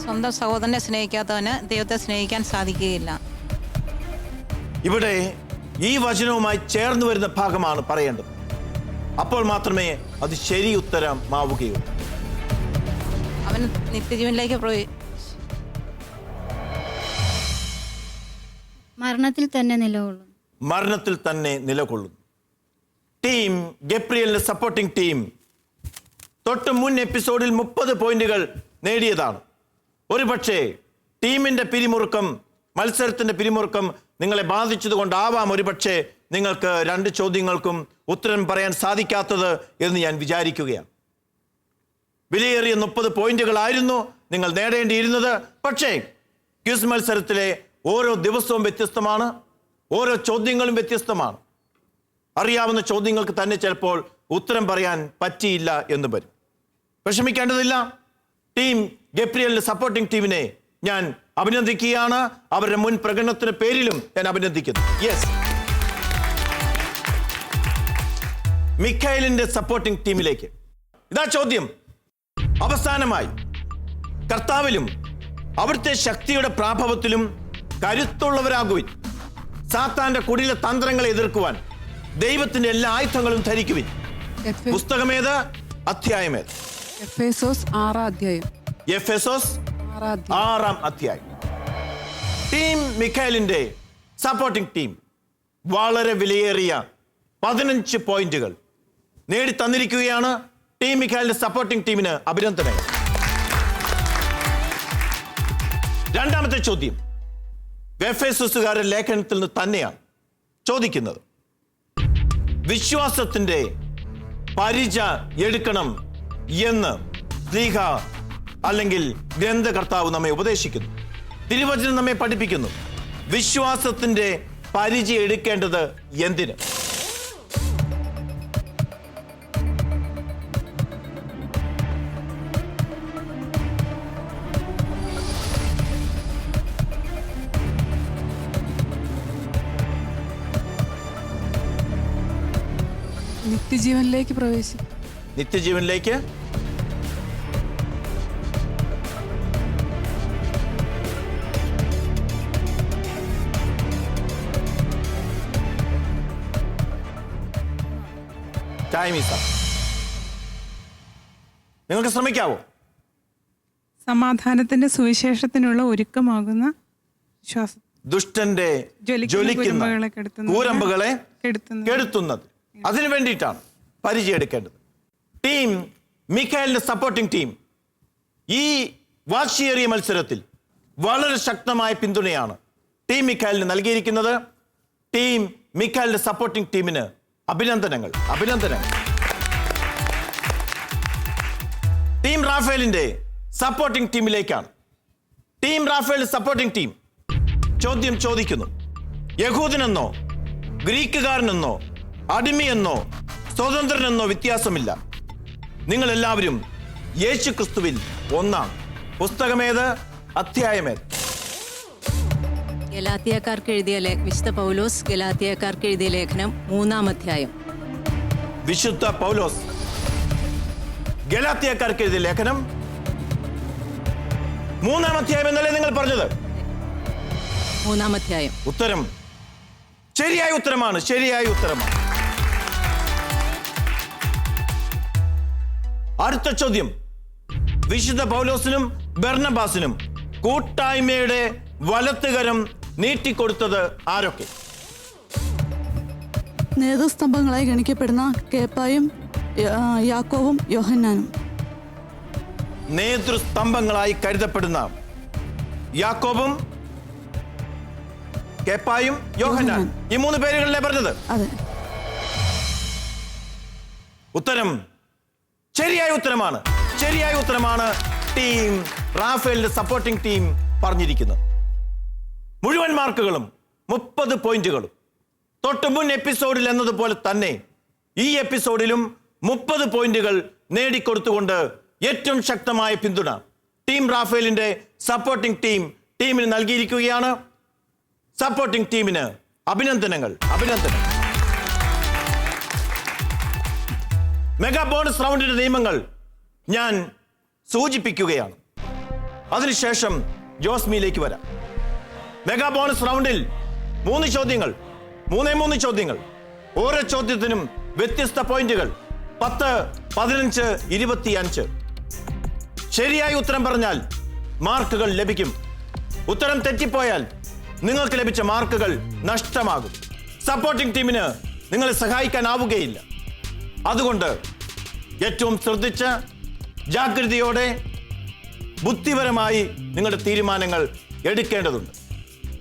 സ്വന്തം സഹോദരനെ സ്നേഹിക്കാത്തവന് ദൈവത്തെ സ്നേഹിക്കാൻ സാധിക്കുകയില്ല. ഇവിടെ ഈ വചനവുമായി ചേർന്ന് വരുന്ന ഭാഗമാണ് പറയേണ്ടത്. അപ്പോൾ മാത്രമേ അത് ശരി ഉത്തരമാവുകയുള്ളൂ. അവൻ നിത്യജീവനിലേക്ക് മരണത്തിൽ തന്നെ നിലകൊള്ളുന്നു. ടീം ഗബ്രിയേലിന്റെ സപ്പോർട്ടിംഗ് ടീം തൊട്ട് മുൻ എപ്പിസോഡിൽ 30 പോയിന്റുകൾ നേടിയതാണ്. ഒരുപക്ഷെ ടീമിന്റെ പിരിമുറുക്കം, മത്സരത്തിന്റെ പിരിമുറുക്കം നിങ്ങളെ ബാധിച്ചതുകൊണ്ടാവാം ഒരുപക്ഷെ നിങ്ങൾക്ക് 2 ചോദ്യങ്ങൾക്കും ഉത്തരം പറയാൻ സാധിക്കാത്തത് എന്ന് ഞാൻ വിചാരിക്കുകയാണ്. വിലയേറിയ 30 പോയിന്റുകളായിരുന്നു നിങ്ങൾ നേടേണ്ടിയിരുന്നത്. പക്ഷേ ക്വിസ് മത്സരത്തിലെ ഓരോ ദിവസവും വ്യത്യസ്തമാണ്, ഓരോ ചോദ്യങ്ങളും വ്യത്യസ്തമാണ്. അറിയാവുന്ന ചോദ്യങ്ങൾക്ക് തന്നെ ചിലപ്പോൾ ഉത്തരം പറയാൻ പറ്റിയില്ല എന്ന് വരും. വിഷമിക്കേണ്ടതില്ല. ടീം ഗബ്രിയേലിന്റെ സപ്പോർട്ടിംഗ് ടീമിനെ ഞാൻ അഭിനന്ദിക്കുകയാണ്. അവരുടെ മുൻ പ്രകടനത്തിന് പേരിലും ഞാൻ അഭിനന്ദിക്കുന്നു. യെസ്, മിഖായേലിന്റെ സപ്പോർട്ടിംഗ് ടീമിലേക്ക് ഇതാ ചോദ്യം. അവസാനമായി കർത്താവിലും അവിടുത്തെ ശക്തിയുടെ പ്രാഭവത്തിലും കരുത്തുള്ളവരാകുവിൻ. സാത്താന്റെ കുടില തന്ത്രങ്ങളെ എതിർക്കുവാൻ ദൈവത്തിന്റെ എല്ലാ ആയുധങ്ങളും ധരിക്കുവിൻ. പുസ്തകമേത്? അധ്യായമേത്? എഫേസോസ് 6-ാം അധ്യായം. എഫേസോസ് 6-ാം അധ്യായം. ടീം മിഖായേലിന്റെ സപ്പോർട്ടിംഗ് ടീം വളരെ വിലയേറിയ 15 പോയിന്റുകൾ നേടി തന്നിരിക്കുകയാണ്. ടീം മിഖായലിന്റെ സപ്പോർട്ടിംഗ് ടീമിന് അഭിനന്ദനങ്ങൾ. രണ്ടാമത്തെ ചോദ്യം എഫേസസുകാരുടെ ലേഖനത്തിൽ നിന്ന് തന്നെയാണ് ചോദിക്കുന്നത്. വിശ്വാസത്തിന്റെ പരിച എടുക്കണം എന്ന് സ്ലീഹ അല്ലെങ്കിൽ ഗ്രന്ഥകർത്താവ് നമ്മെ ഉപദേശിക്കുന്നു. തിരുവചനം നമ്മെ പഠിപ്പിക്കുന്നു. വിശ്വാസത്തിന്റെ പരിച എടുക്കേണ്ടത് എന്തിന്? നിത്യജീവനിലേക്ക് പ്രവേശിക്കും. നിത്യജീവനിലേക്ക് ടൈം ഈസ് അപ്പ്. നിങ്ങൾക്ക് ശ്രമിക്കാവോ? സമാധാനത്തിന്റെ സുവിശേഷത്തിനുള്ള ഒരുക്കമാകുന്ന വിശ്വാസം. ദുഷ്ടന്റെ ജ്വലിക്കുന്ന കൂരമ്പുകളെ കെടുത്തുന്നത്. അതിനു വേണ്ടിയിട്ടാണ് പരിചയം എടുക്കേണ്ടത്. ടീം മിഖായലിന്റെ സപ്പോർട്ടിംഗ് ടീം ഈ വാശിയേറിയ മത്സരത്തിൽ വളരെ ശക്തമായ പിന്തുണയാണ് ടീം മിഖായലിന് നൽകിയിരിക്കുന്നത്. ടീം മിഖായലിന്റെ സപ്പോർട്ടിംഗ് ടീമിന് അഭിനന്ദനങ്ങൾ. ടീം റാഫേലിന്റെ സപ്പോർട്ടിംഗ് ടീമിലേക്കാണ്. ടീം റാഫേൽ സപ്പോർട്ടിംഗ് ടീം ചോദ്യം ചോദിക്കുന്നു. യഹൂദനെന്നോ ഗ്രീക്കുകാരനെന്നോ അടിമയെന്നോ സ്വതന്ത്രനെന്നോ വ്യത്യാസമില്ല. നിങ്ങൾ എല്ലാവരും യേശു ക്രിസ്തുവിൽ ഒന്നാണ്. പുസ്തകമേത്? അധ്യായമേത്? ഗലാത്യക്കാർക്ക് എഴുതിയ വിശുദ്ധ പൗലോസ് ഗലാത്യക്കാർക്ക് എഴുതിയ ലേഖനം 3-ാം അധ്യായം. വിശുദ്ധ പൗലോസ് ഗലാത്യക്കാർക്ക് എഴുതിയ ലേഖനം 3-ാം അധ്യായം എന്നല്ലേ നിങ്ങൾ പറഞ്ഞത്? 3-ാം അധ്യായം. ഉത്തരം ശരിയായ ഉത്തരമാണ്. അടുത്ത ചോദ്യം. വിശുദ്ധ പൗലോസിനും ബർന്നബാസിനും കൂട്ടായ്മയുടെ വലത്തുകരം നീട്ടിക്കൊടുത്തത് ആരൊക്കെ? നേതൃസ്തംഭങ്ങളായി ഗണിക്കപ്പെടുന്ന കേപ്പായും യാക്കോബും യോഹന്നാനും. നേതൃസ്തംഭങ്ങളായി കരുതപ്പെടുന്ന യാക്കോബും കേപ്പായും യോഹന്നാൻ, ഈ 3 പേരുകളല്ലേ പറഞ്ഞത്? അതെ. ഉത്തരം ശരിയായ ഉത്തരമാണ്. ടീം റാഫേലിന്റെ സപ്പോർട്ടിംഗ് ടീം പറഞ്ഞിരിക്കുന്നത്. മുഴുവൻ മാർക്കുകളും 30 പോയിന്റുകളും തൊട്ട് മുൻ എപ്പിസോഡിൽ എന്നതുപോലെ തന്നെ ഈ എപ്പിസോഡിലും 30 പോയിന്റുകൾ നേടിക്കൊടുത്തുകൊണ്ട് ഏറ്റവും ശക്തമായ പിന്തുണ ടീം റാഫേലിന്റെ സപ്പോർട്ടിംഗ് ടീമിന് നൽകിയിരിക്കുകയാണ്. സപ്പോർട്ടിംഗ് ടീമിന് അഭിനന്ദനങ്ങൾ. മെഗാ ബോണസ് റൗണ്ടിന്റെ നിയമങ്ങൾ ഞാൻ സൂചിപ്പിക്കുകയാണ്. അതിനുശേഷം ജോസ്മിയിലേക്ക് വരാം. മെഗാ ബോണസ് റൗണ്ടിൽ 3 ചോദ്യങ്ങൾ, 3 ചോദ്യങ്ങൾ. ഓരോ ചോദ്യത്തിനും വ്യത്യസ്ത പോയിന്റുകൾ 10, 15, 25. ശരിയായ ഉത്തരം പറഞ്ഞാൽ മാർക്കുകൾ ലഭിക്കും. ഉത്തരം തെറ്റിപ്പോയാൽ നിങ്ങൾക്ക് ലഭിച്ച മാർക്കുകൾ നഷ്ടമാകും. സപ്പോർട്ടിംഗ് ടീമിന് നിങ്ങളെ സഹായിക്കാനാവുകയില്ല. അതുകൊണ്ട് ഏറ്റവും ശ്രദ്ധിച്ച് ജാഗ്രതയോടെ ബുദ്ധിപരമായി നിങ്ങളുടെ തീരുമാനങ്ങൾ എടുക്കേണ്ടതുണ്ട്.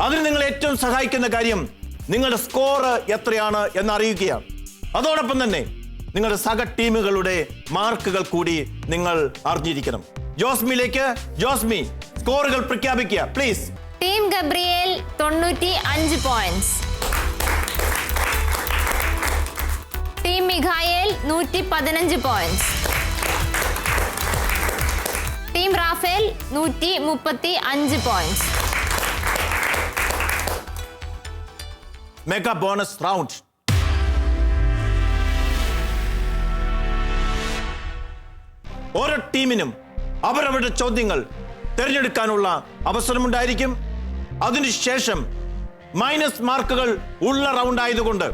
അതിന് നിങ്ങളെ ഏറ്റവും സഹായിക്കുന്ന കാര്യം നിങ്ങളുടെ സ്കോർ എത്രയാണ് എന്നറിയുകയാണ്. അതോടൊപ്പം തന്നെ നിങ്ങളുടെ സഹ ടീമുകളുടെ മാർക്കുകൾ കൂടി നിങ്ങൾ അറിഞ്ഞിരിക്കണം. ജോസ്മി സ്കോറുകൾ പ്രഖ്യാപിക്കുക please. Team Gabriel 95 points. Team Mikhael 115 points. Team Raphael 135 points. Mega bonus റൗണ്ട്. ഓരോ ടീമിനും അവരവരുടെ ചോദ്യങ്ങൾ തിരഞ്ഞെടുക്കാനുള്ള അവസരമുണ്ടായിരിക്കും. അതിനുശേഷം മൈനസ് മാർക്കുകൾ ഉള്ള റൗണ്ട് ആയതുകൊണ്ട്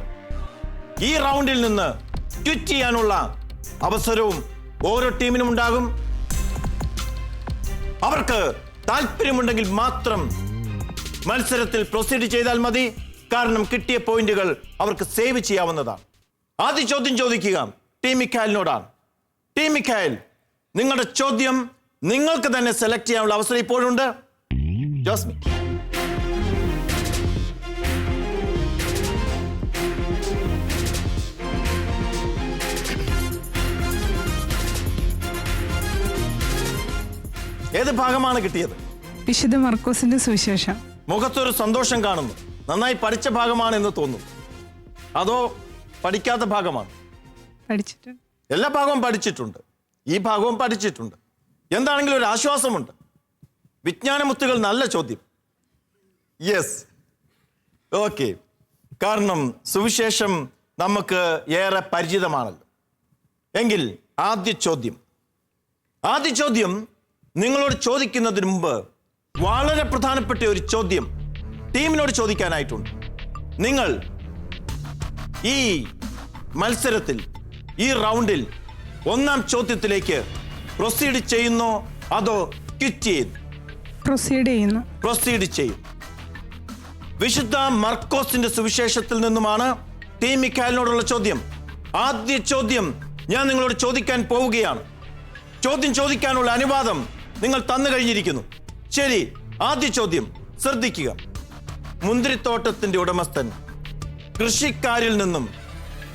ഈ റൗണ്ടിൽ നിന്ന് ക്വിറ്റ് ചെയ്യാനുള്ള അവസരവും ഓരോ ടീമിനും ഉണ്ടാകും. അവർക്ക് താല്പര്യമുണ്ടെങ്കിൽ മാത്രം മത്സരത്തിൽ പ്രൊസീഡ് ചെയ്താൽ മതി. കാരണം കിട്ടിയ പോയിന്റുകൾ അവർക്ക് സേവ് ചെയ്യാവുന്നതാണ്. ആദ്യ ചോദ്യം ചോദിക്കുക. ടീം മിഖായലിനോടാണ്. ടീം മിഖായൽ, നിങ്ങളുടെ ചോദ്യം നിങ്ങൾക്ക് തന്നെ സെലക്ട് ചെയ്യാനുള്ള അവസരം ഇപ്പോഴുണ്ട്. ജോസ്മി. ഏത് ഭാഗമാണ് കിട്ടിയത്? വിശുദ്ധ മർക്കോസിന്റെ സുവിശേഷം. മുഖത്തൊരു സന്തോഷം കാണുന്നു. നന്നായി പഠിച്ച ഭാഗമാണ് എന്ന് തോന്നുന്നു. അതോ പഠിക്കാത്ത ഭാഗമാണ്? പഠിച്ചിട്ടുണ്ട്. എല്ലാ ഭാഗവും പഠിച്ചിട്ടുണ്ട്, ഈ ഭാഗവും പഠിച്ചിട്ടുണ്ട്. എന്താണെങ്കിലും ഒരു ആശ്വാസമുണ്ട്. വിജ്ഞാനമുത്തുകൾ, നല്ല ചോദ്യം. Yes, okay. കാരണം സുവിശേഷം നമുക്ക് ഏറെ പരിചിതമാണല്ലോ. എങ്കിൽ ആദ്യ ചോദ്യം നിങ്ങളോട് ചോദിക്കുന്നതിന് മുമ്പ് വളരെ പ്രധാനപ്പെട്ട ഒരു ചോദ്യം ടീമിനോട് ചോദിക്കാനായിട്ടുണ്ട്. നിങ്ങൾ ഈ മത്സരത്തിൽ, ഈ റൗണ്ടിൽ ഒന്നാം ചോദ്യത്തിലേക്ക് പ്രൊസീഡ് ചെയ്യുന്നോ അതോ ക്വിറ്റ് ചെയ്യുന്നു? പ്രൊസീഡ് ചെയ്യും. വിശുദ്ധ മർക്കോസിന്റെ സുവിശേഷത്തിൽ നിന്നുമാണ് ടീം മിഖായലിനോടുള്ള ചോദ്യം. ആദ്യ ചോദ്യം ഞാൻ നിങ്ങളോട് ചോദിക്കാൻ പോവുകയാണ്. ചോദ്യം ചോദിക്കാനുള്ള അനുവാദം നിങ്ങൾ തന്നു കഴിഞ്ഞിരിക്കുന്നു. ശരി, ആദ്യ ചോദ്യം ശ്രദ്ധിക്കുക. മുന്തിരിത്തോട്ടത്തിന്റെ ഉടമസ്ഥൻ കൃഷിക്കാരിൽ നിന്നും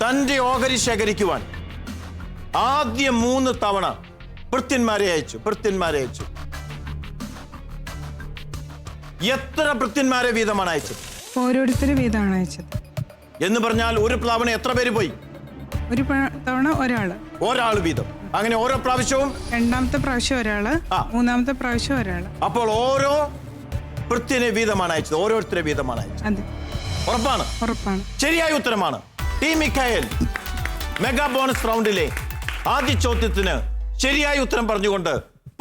തന്റെ ഓഹരി ശേഖരിക്കുവാൻ ആദ്യ 3 തവണ ഭൃത്യന്മാരെ അയച്ചു. എത്ര ഭൃത്യന്മാരെ വീതമാണ് അയച്ചത്? ഓരോരുത്തരും വീതമാണ് അയച്ചത്. എന്ന് പറഞ്ഞാൽ ഒരു തവണ എത്ര പേര് പോയി? ഒരു തവണ ഒരാൾ വീതം. അങ്ങനെ ഓരോ പ്രാവശ്യവും? രണ്ടാമത്തെ പ്രാവശ്യം ഒരാള്, മൂന്നാമത്തെ പ്രാവശ്യം ഒരാള്. അപ്പോൾ ഓരോ ഭൃത്യനെ വീതമാണ് അയച്ചത്, ഓരോരുത്തരെ വീതമാണ് അയച്ചത്. അതെ. ഉറപ്പാണ്? ശരിയായ ഉത്തരമാണ്. ടീം മിഖായൽ മെഗാ ബോണസ് റൗണ്ടിലെ ആദ്യ ചോദ്യത്തിന് ശരിയായ ഉത്തരം പറഞ്ഞുകൊണ്ട്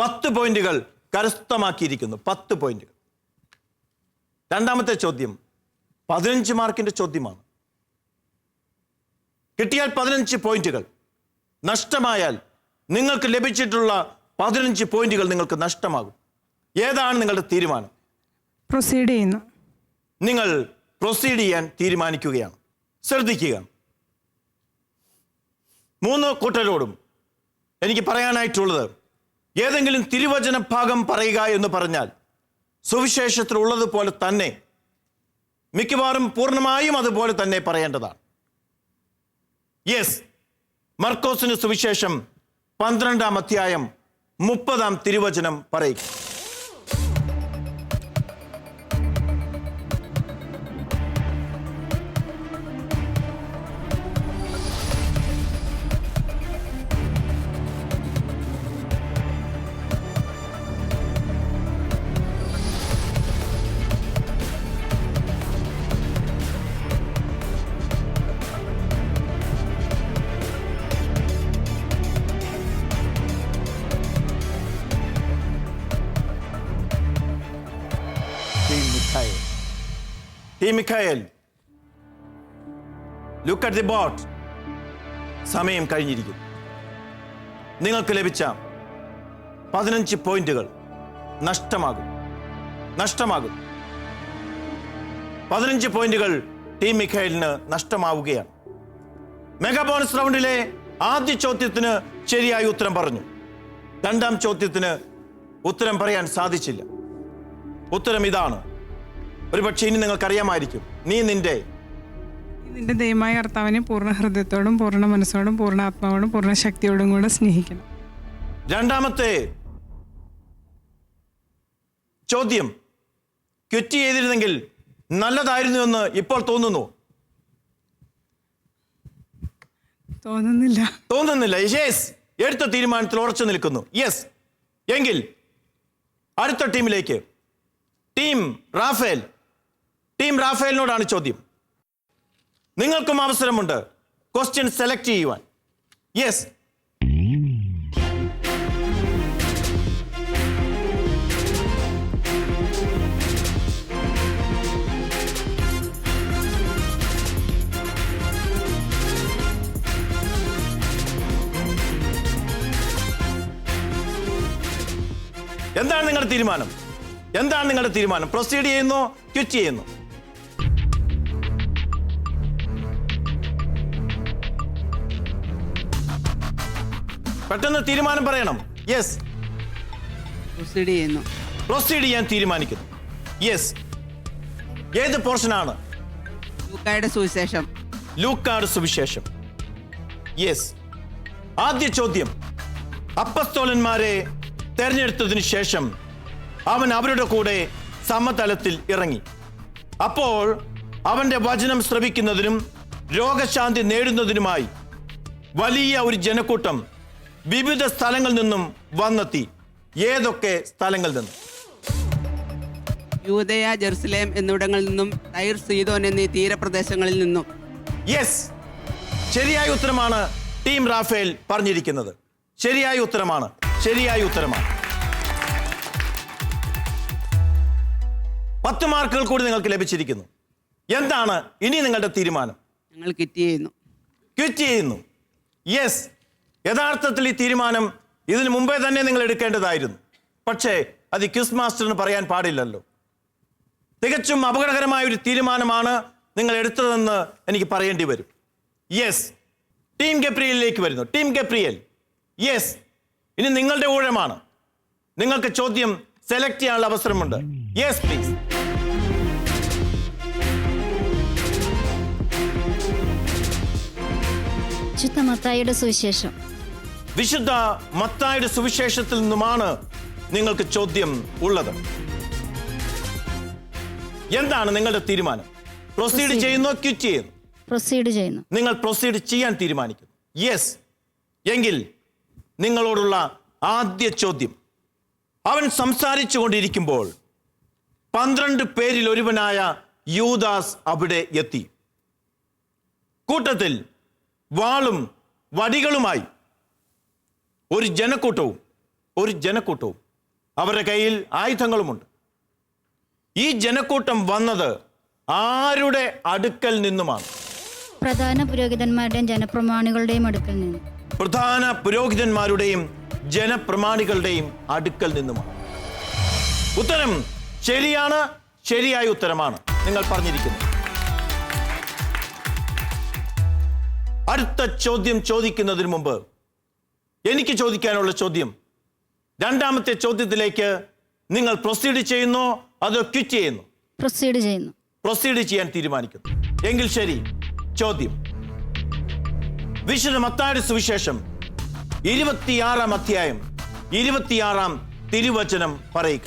10 പോയിന്റുകൾ കരസ്ഥമാക്കിയിരിക്കുന്നു. 10 പോയിന്റുകൾ. രണ്ടാമത്തെ ചോദ്യം 15 മാർക്കിന്റെ ചോദ്യമാണ്. കിട്ടിയാൽ 15 പോയിന്റുകൾ, നഷ്ടമായാൽ നിങ്ങൾക്ക് ലഭിച്ചിട്ടുള്ള 15 പോയിന്റുകൾ നിങ്ങൾക്ക് നഷ്ടമാകും. ഏതാണ് നിങ്ങളുടെ തീരുമാനം? പ്രൊസീഡ് ചെയ്യുന്നു. നിങ്ങൾ പ്രൊസീഡ് ചെയ്യാൻ തീരുമാനിക്കുകയാണ്. ശ്രദ്ധിക്കുക, 3 കൂട്ടരോടും എനിക്ക് പറയാനായിട്ടുള്ളത്, ഏതെങ്കിലും തിരുവചന ഭാഗം പറയുക എന്ന് പറഞ്ഞാൽ സുവിശേഷത്തിൽ ഉള്ളതുപോലെ തന്നെ, മിക്കവാറും പൂർണ്ണമായും അതുപോലെ തന്നെ പറയേണ്ടതാണ്. യെസ്, മർക്കോസിന് സുവിശേഷം 12-ാം അധ്യായം 30-ാം തിരുവചനം പറയുക. Team Mikhael, look at the board. സമയം കഴിഞ്ഞിരിക്കുന്നു. നിങ്ങൾക്ക് ലഭിച്ച 15 പോയിന്റുകൾ നഷ്ടമാകും. 15 പോയിന്റുകൾ ടീം മിഖായലിന് നഷ്ടമാവുകയാണ്. മെഗാ ബോണസ് റൗണ്ടിലെ ആദ്യ ചോദ്യത്തിന് ശരിയായ ഉത്തരം പറഞ്ഞു. രണ്ടാം ചോദ്യത്തിന് ഉത്തരം പറയാൻ സാധിച്ചില്ല. ഉത്തരം ഇതാണ്. ഒരുപക്ഷെ ഇനി നിങ്ങൾക്കറിയാമായിരിക്കും. നീ നിന്റെ ദൈവമായ കർത്താവിനെ പൂർണ്ണ ഹൃദയത്തോടും പൂർണ്ണ മനസ്സോടും പൂർണ്ണ ആത്മാവോടും പൂർണ്ണ ശക്തിയോടും കൂടെ സ്നേഹിക്കണം. രണ്ടാമത്തെ ചോദ്യം ക്വിറ്റ് ചെയ്തിരുന്നെങ്കിൽ നല്ലതായിരുന്നു എന്ന് ഇപ്പോൾ തോന്നുന്നു? തോന്നുന്നില്ല. യെസ്, എടുത്ത തീരുമാനത്തിൽ ഉറച്ചു നിൽക്കുന്നു. യെസ്, എങ്കിൽ അടുത്ത ടീമിലേക്ക്. ടീം റാഫേലിനോടാണ് ചോദ്യം. നിങ്ങൾക്കും അവസരമുണ്ട് ക്വസ്റ്റ്യൻ സെലക്ട് ചെയ്യുവാൻ. യെസ്, എന്താണ് നിങ്ങളുടെ തീരുമാനം? പ്രൊസീഡ് ചെയ്യുന്നു, ക്വിറ്റ് ചെയ്യുന്നു? പെട്ടെന്ന് തീരുമാനം പറയണം. യെസ്, പ്രൊസീഡ് ചെയ്യുന്നു. പ്രൊസീഡ് ചെയ്യാൻ തീരുമാനിക്കുന്നു. യെസ്, ഏത് പോർഷനാണ്? ലൂക്കായുടെ സുവിശേഷം. ലൂക്കായുടെ സുവിശേഷം. യെസ്. ആദ്യ ചോദ്യം, അപ്പസ്തോലന്മാരെ തെരഞ്ഞെടുത്തതിനു ശേഷം അവൻ അവരുടെ കൂടെ സമതലത്തിൽ ഇറങ്ങി. അപ്പോൾ അവന്റെ വചനം ശ്രവിക്കുന്നതിനും രോഗശാന്തി നേടുന്നതിനുമായി വലിയ ഒരു ജനക്കൂട്ടം വിവിധ സ്ഥലങ്ങളിൽ നിന്നും വന്നെത്തി. ഏതൊക്കെ സ്ഥലങ്ങളിൽ നിന്നും? യൂദയ, ജെറുസലേം എന്നിവിടങ്ങളിൽ നിന്നും, തൈർ, സീദോൻ എന്നീ തീരപ്രദേശങ്ങളിൽ നിന്നും. യെസ്, ശരിയായ ഉത്തരമാണ് ടീം റാഫേൽ പറഞ്ഞിരിക്കുന്നത്. ശരിയായ ഉത്തരമാണ്. ശരിയായ ഉത്തരമാണ്. 10 മാർക്കുകൾ കൂടി നിങ്ങൾക്ക് ലഭിച്ചിരിക്കുന്നു. എന്താണ് ഇനി നിങ്ങളുടെ തീരുമാനം? ഞങ്ങൾ ക്വിറ്റ് ചെയ്യുന്നു. ക്വിറ്റ് ചെയ്യുന്നു. യെസ്, യഥാർത്ഥത്തിൽ ഈ തീരുമാനം ഇതിനു മുമ്പേ തന്നെ നിങ്ങൾ എടുക്കേണ്ടതായിരുന്നു. പക്ഷേ അത് ക്വിസ് മാസ്റ്ററിന് പറയാൻ പാടില്ലല്ലോ. തികച്ചും അപകടകരമായ ഒരു തീരുമാനമാണ് നിങ്ങൾ എടുത്തതെന്ന് എനിക്ക് പറയേണ്ടി വരും. യെസ്, ടീം ഗബ്രിയലിലേക്ക് വരുന്നു. ടീം ഗബ്രിയൽ, യെസ്, ഇനി നിങ്ങളുടെ ഊഴമാണ്. നിങ്ങൾക്ക് ചോദ്യം സെലക്ട് ചെയ്യാനുള്ള അവസരമുണ്ട്. Yes please. വിശുദ്ധ മത്തായിയുടെ സുവിശേഷം. വിശുദ്ധ മത്തായിയുടെ സുവിശേഷത്തിൽ നിന്നുമാണ് നിങ്ങൾക്ക് ചോദ്യം ഉള്ളത്. എന്താണ് നിങ്ങളുടെ തീരുമാനം? പ്രൊസീഡ് ചെയ്യുന്നോ ക്വിറ്റ് ചെയ്യുന്നു? പ്രൊസീഡ് ചെയ്യുന്നു. നിങ്ങൾ പ്രൊസീഡ് ചെയ്യാൻ തീരുമാനിക്കുന്നു. യെസ്, എങ്കിൽ നിങ്ങളോടുള്ള ആദ്യ ചോദ്യം, അവൻ സംസാരിച്ചു കൊണ്ടിരിക്കുമ്പോൾ 12 പേരിൽ ഒരുവനായ യൂദാസ് അവിടെ എത്തി. കൂട്ടത്തിൽ വാളും വടികളുമായി ഒരു ജനക്കൂട്ടവും അവരുടെ കയ്യിൽ ആയുധങ്ങളുമുണ്ട്. ഈ ജനക്കൂട്ടം വന്നത് ആരുടെ അടുക്കൽ നിന്നുമാണ്? പ്രധാന പുരോഹിതന്മാരുടെയും ജനപ്രമാണികളുടെയും അടുക്കൽ നിന്ന്. പ്രധാന പുരോഹിതന്മാരുടെയും ജനപ്രമാണികളുടെയും അടുക്കൽ നിന്നുമാണ്. ഉത്തരം ശരിയാണ്. ശരിയായ ഉത്തരമാണ് നിങ്ങൾ പറഞ്ഞിരിക്കുന്നത്. അടുത്ത ചോദ്യം ചോദിക്കുന്നതിന് മുമ്പ് എനിക്ക് ചോദിക്കാനുള്ള ചോദ്യം, രണ്ടാമത്തെ ചോദ്യത്തിലേക്ക് നിങ്ങൾ പ്രൊസീഡ് ചെയ്യുന്നോ അതോ ക്വിറ്റ് ചെയ്യുന്നു? പ്രൊസീഡ് ചെയ്യുന്നു. പ്രൊസീഡ് ചെയ്യാൻ തീരുമാനിക്കുന്നു. എങ്കിൽ ശരി, ചോദ്യം, വിശുദ്ധ മത്തായിയുടെ സുവിശേഷം 26-ാം അധ്യായം 26-ാം തിരുവചനം പറയുക.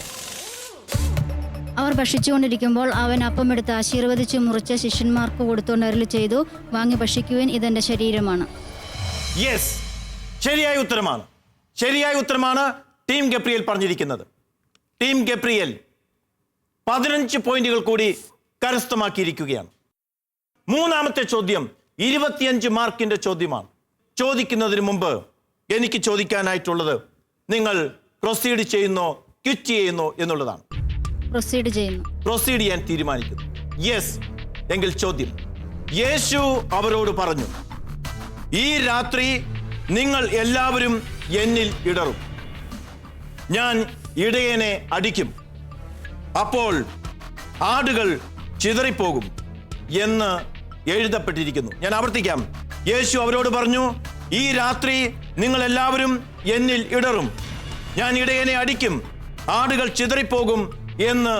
അവർ ഭക്ഷിച്ചുകൊണ്ടിരിക്കുമ്പോൾ അവൻ അപ്പമെടുത്ത് ആശീർവദിച്ച് മുറിച്ച ശിഷ്യന്മാർക്ക് കൊടുത്തുകൊണ്ട് അരുളി ചെയ്തു, വാങ്ങി ഭക്ഷിക്കുവാൻ, ഇതെന്റെ ശരീരമാണ്. യെസ്, ശരിയായ ഉത്തരമാണ്. ശരിയായ ഉത്തരമാണ് ടീം ഗബ്രിയൽ പറഞ്ഞിരിക്കുന്നത്. ടീം ഗബ്രിയൽ 15 പോയിന്റുകൾ കൂടി കരസ്ഥമാക്കിയിരിക്കുകയാണ്. മൂന്നാമത്തെ ചോദ്യം 25 മാർക്കിന്റെ ചോദ്യമാണ്. ചോദിക്കുന്നതിന് മുമ്പ് എനിക്ക് ചോദിക്കാനായിട്ടുള്ളത്, നിങ്ങൾ പ്രൊസീഡ് ചെയ്യുന്നോ ക്വിറ്റ് ചെയ്യുന്നോ എന്നുള്ളതാണ്. പ്രൊസീഡ് ചെയ്യുന്നു. പ്രൊസീഡ് ചെയ്യാൻ തീരുമാനിക്കുന്നു. യെസ്, എങ്കിൽ ചോദ്യം, യേശു അവരോട് പറഞ്ഞു, ഈ രാത്രി നിങ്ങൾ എല്ലാവരും എന്നിൽ ഇടറും. ഞാൻ ഇടയനെ അടിക്കും, അപ്പോൾ ആടുകൾ ചിതറിപ്പോകും എന്ന് എഴുതപ്പെട്ടിരിക്കുന്നു. ഞാൻ ആവർത്തിക്കാം. യേശു അവരോട് പറഞ്ഞു, ഈ രാത്രി നിങ്ങൾ എല്ലാവരും എന്നിൽ ഇടറും. ഞാൻ ഇടയനെ അടിക്കും, ആടുകൾ ചിതറിപ്പോകും എന്ന്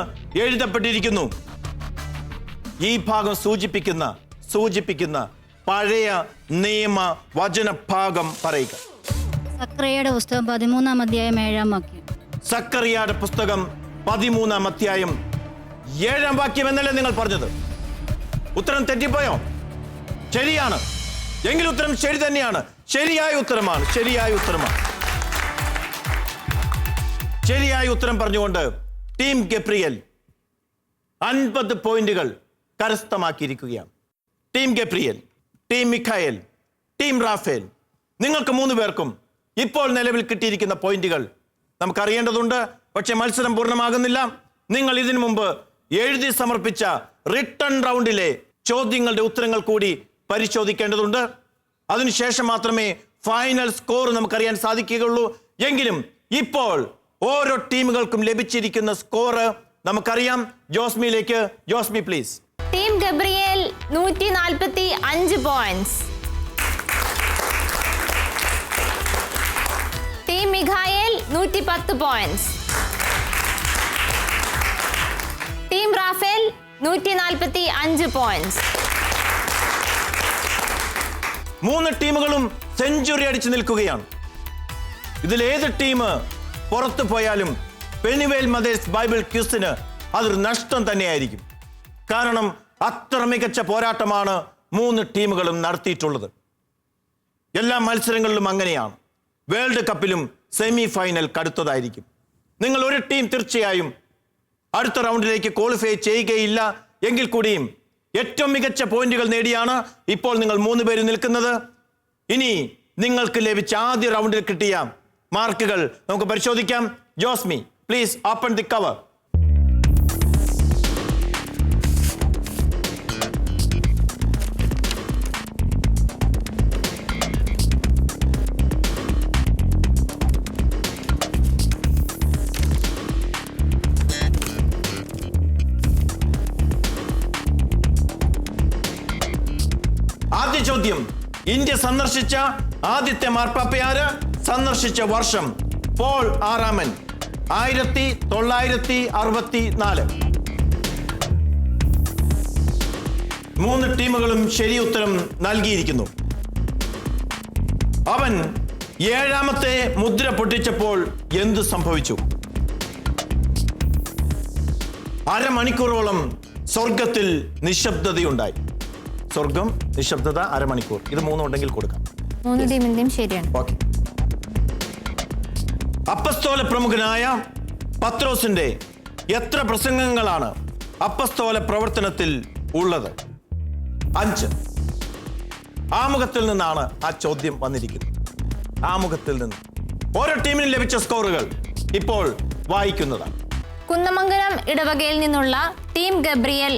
എഴുതപ്പെട്ടിരിക്കുന്നു. ഈ ഭാഗം സൂചിപ്പിക്കുന്ന പഴയ നിയമ വചനഭാഗം പറയുക. സക്കറിയയുടെ പുസ്തകം 13-ാം അധ്യായം 7-ാം വാക്യം. സക്കറിയയുടെ പുസ്തകം 13-ാം അധ്യായം 7-ാം വാക്യം എന്നല്ലേ നിങ്ങൾ പറഞ്ഞത്? ഉത്തരം തെറ്റിപ്പോയോ? ശരിയാണ്. എങ്കിൽ ഉത്തരം ശരി തന്നെയാണ്. ശരിയായ ഉത്തരമാണ്. ശരിയായ ഉത്തരം പറഞ്ഞുകൊണ്ട് ടീം ഗബ്രിയൽ 50 പോയിന്റുകൾ കരസ്ഥമാക്കിയിരിക്കുകയാണ്. Team Gabriel, team Mikhael, team Raphael, നിങ്ങൾക്ക് 3 പേർക്കും ഇപ്പോൾ നിലവിൽ കിട്ടിയിരിക്കുന്ന പോയിന്റുകൾ നമുക്കറിയേണ്ടതുണ്ട്. പക്ഷെ മത്സരം പൂർണ്ണമാകുന്നില്ല. നിങ്ങൾ ഇതിനു മുമ്പ് എഴുതി സമർപ്പിച്ച റിട്ടൺ റൗണ്ടിലെ ചോദ്യങ്ങളുടെ ഉത്തരങ്ങൾ കൂടി പരിശോധിക്കേണ്ടതുണ്ട്. അതിനുശേഷം മാത്രമേ ഫൈനൽ സ്കോർ നമുക്കറിയാൻ സാധിക്കുകയുള്ളൂ. എങ്കിലും ഇപ്പോൾ ഓരോ ടീമുകൾക്കും ലഭിച്ചിരിക്കുന്ന സ്കോർ നമുക്കറിയാം. ജോസ്മിയിലേക്ക്. Josmi please. Team Gabriel 145 points. Mikhael 110 points. Team Raphael 145 points. 3 ടീമുകളും സെഞ്ചുറി അടിച്ചു നിൽക്കുകയാണ്. ഇതിലേത് ടീം പുറത്തു പോയാലും പെനിവേൽ മദേഴ്സ് ബൈബിൾ ക്വിസിന് അതൊരു നഷ്ടം തന്നെയായിരിക്കും. കാരണം അത്ര മികച്ച പോരാട്ടമാണ് 3 ടീമുകളും നടത്തിയിട്ടുള്ളത്. എല്ലാ മത്സരങ്ങളിലും അങ്ങനെയാണ്. വേൾഡ് കപ്പിലും സെമി ഫൈനൽ കടുത്തതായിരിക്കും. നിങ്ങൾ ഒരു ടീം തീർച്ചയായും അടുത്ത റൗണ്ടിലേക്ക് ക്വാളിഫൈ ചെയ്യുകയില്ല എങ്കിൽ കൂടിയും ഏറ്റവും മികച്ച പോയിന്റുകൾ നേടിയാണ് ഇപ്പോൾ നിങ്ങൾ 3 പേര് നിൽക്കുന്നത്. ഇനി നിങ്ങൾക്ക് ലഭിച്ച ആദ്യ റൗണ്ടിൽ കിട്ടിയ മാർക്കുകൾ നമുക്ക് പരിശോധിക്കാം. Josmi, please open the cover. ആദ്യ ചോദ്യം, ഇന്ത്യ സന്ദർശിച്ച ആദ്യത്തെ മാർപ്പാപ്പയാര്? സന്ദർശിച്ച വർഷം പോൾ ആറാമൻ, 1964. 3 ടീമുകളും ശരി ഉത്തരം നൽകിയിരിക്കുന്നു. അവൻ 7ാമത്തെ മുദ്ര പൊട്ടിച്ചപ്പോൾ എന്തു സംഭവിച്ചു? അരമണിക്കൂറോളം സ്വർഗത്തിൽ നിശബ്ദതയുണ്ടായി. സ്വർഗം, നിശബ്ദത, അരമണിക്കൂർ. ഇത് 3 ഉണ്ടെങ്കിൽ കൊടുക്കാം. 3 ടീമിന്റെയും ശരിയാണ്. ഓക്കെ. അപ്പസ്തോല പ്രമുഖനായ പത്രോസിന്റെ എത്ര പ്രസംഗങ്ങളാണ് അപ്പസ്തോല പ്രവർത്തനത്തിൽ ഉള്ളത്? 5. ആമുഖത്തിൽ നിന്നാണ് ആ ചോദ്യം വന്നിരിക്കുന്നത്. ആമുഖത്തിൽ നിന്ന് ഓരോ ടീമിനും ലഭിച്ച സ്കോറുകൾ ഇപ്പോൾ വായിക്കുന്നതാണ്. കുന്നമംഗലം ഇടവകയിൽ നിന്നുള്ള ടീം ഗബ്രിയേൽ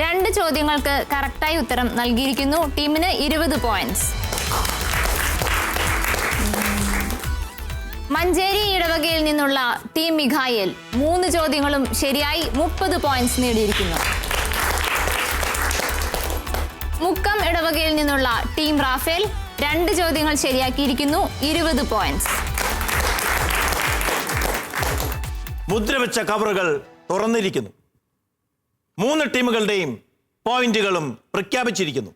2 ചോദ്യങ്ങൾക്ക് കറക്റ്റായി ഉത്തരം നൽകിയിരിക്കുന്നു. ടീമിന് 20 പോയിന്റ്സ്. മഞ്ചേരി ഇടവകയിൽ നിന്നുള്ള ടീം മിഖായേൽ 3 ചോദ്യങ്ങളും ശരിയായി 30 പോയിന്റ്സ് നേടിയിരിക്കുന്നു. മുക്കം ഇടവകയിൽ നിന്നുള്ള ടീം റാഫേൽ 2 ചോദ്യങ്ങൾ ശരിയാക്കിയിരിക്കുന്നു. 20 പോയിന്റ്സ്. മുദ്രവെച്ച കവറുകൾ തുറന്നിരിക്കുന്നു. 3 ടീമുകളുടെയും പോയിന്റുകളും പ്രഖ്യാപിച്ചിരിക്കുന്നു.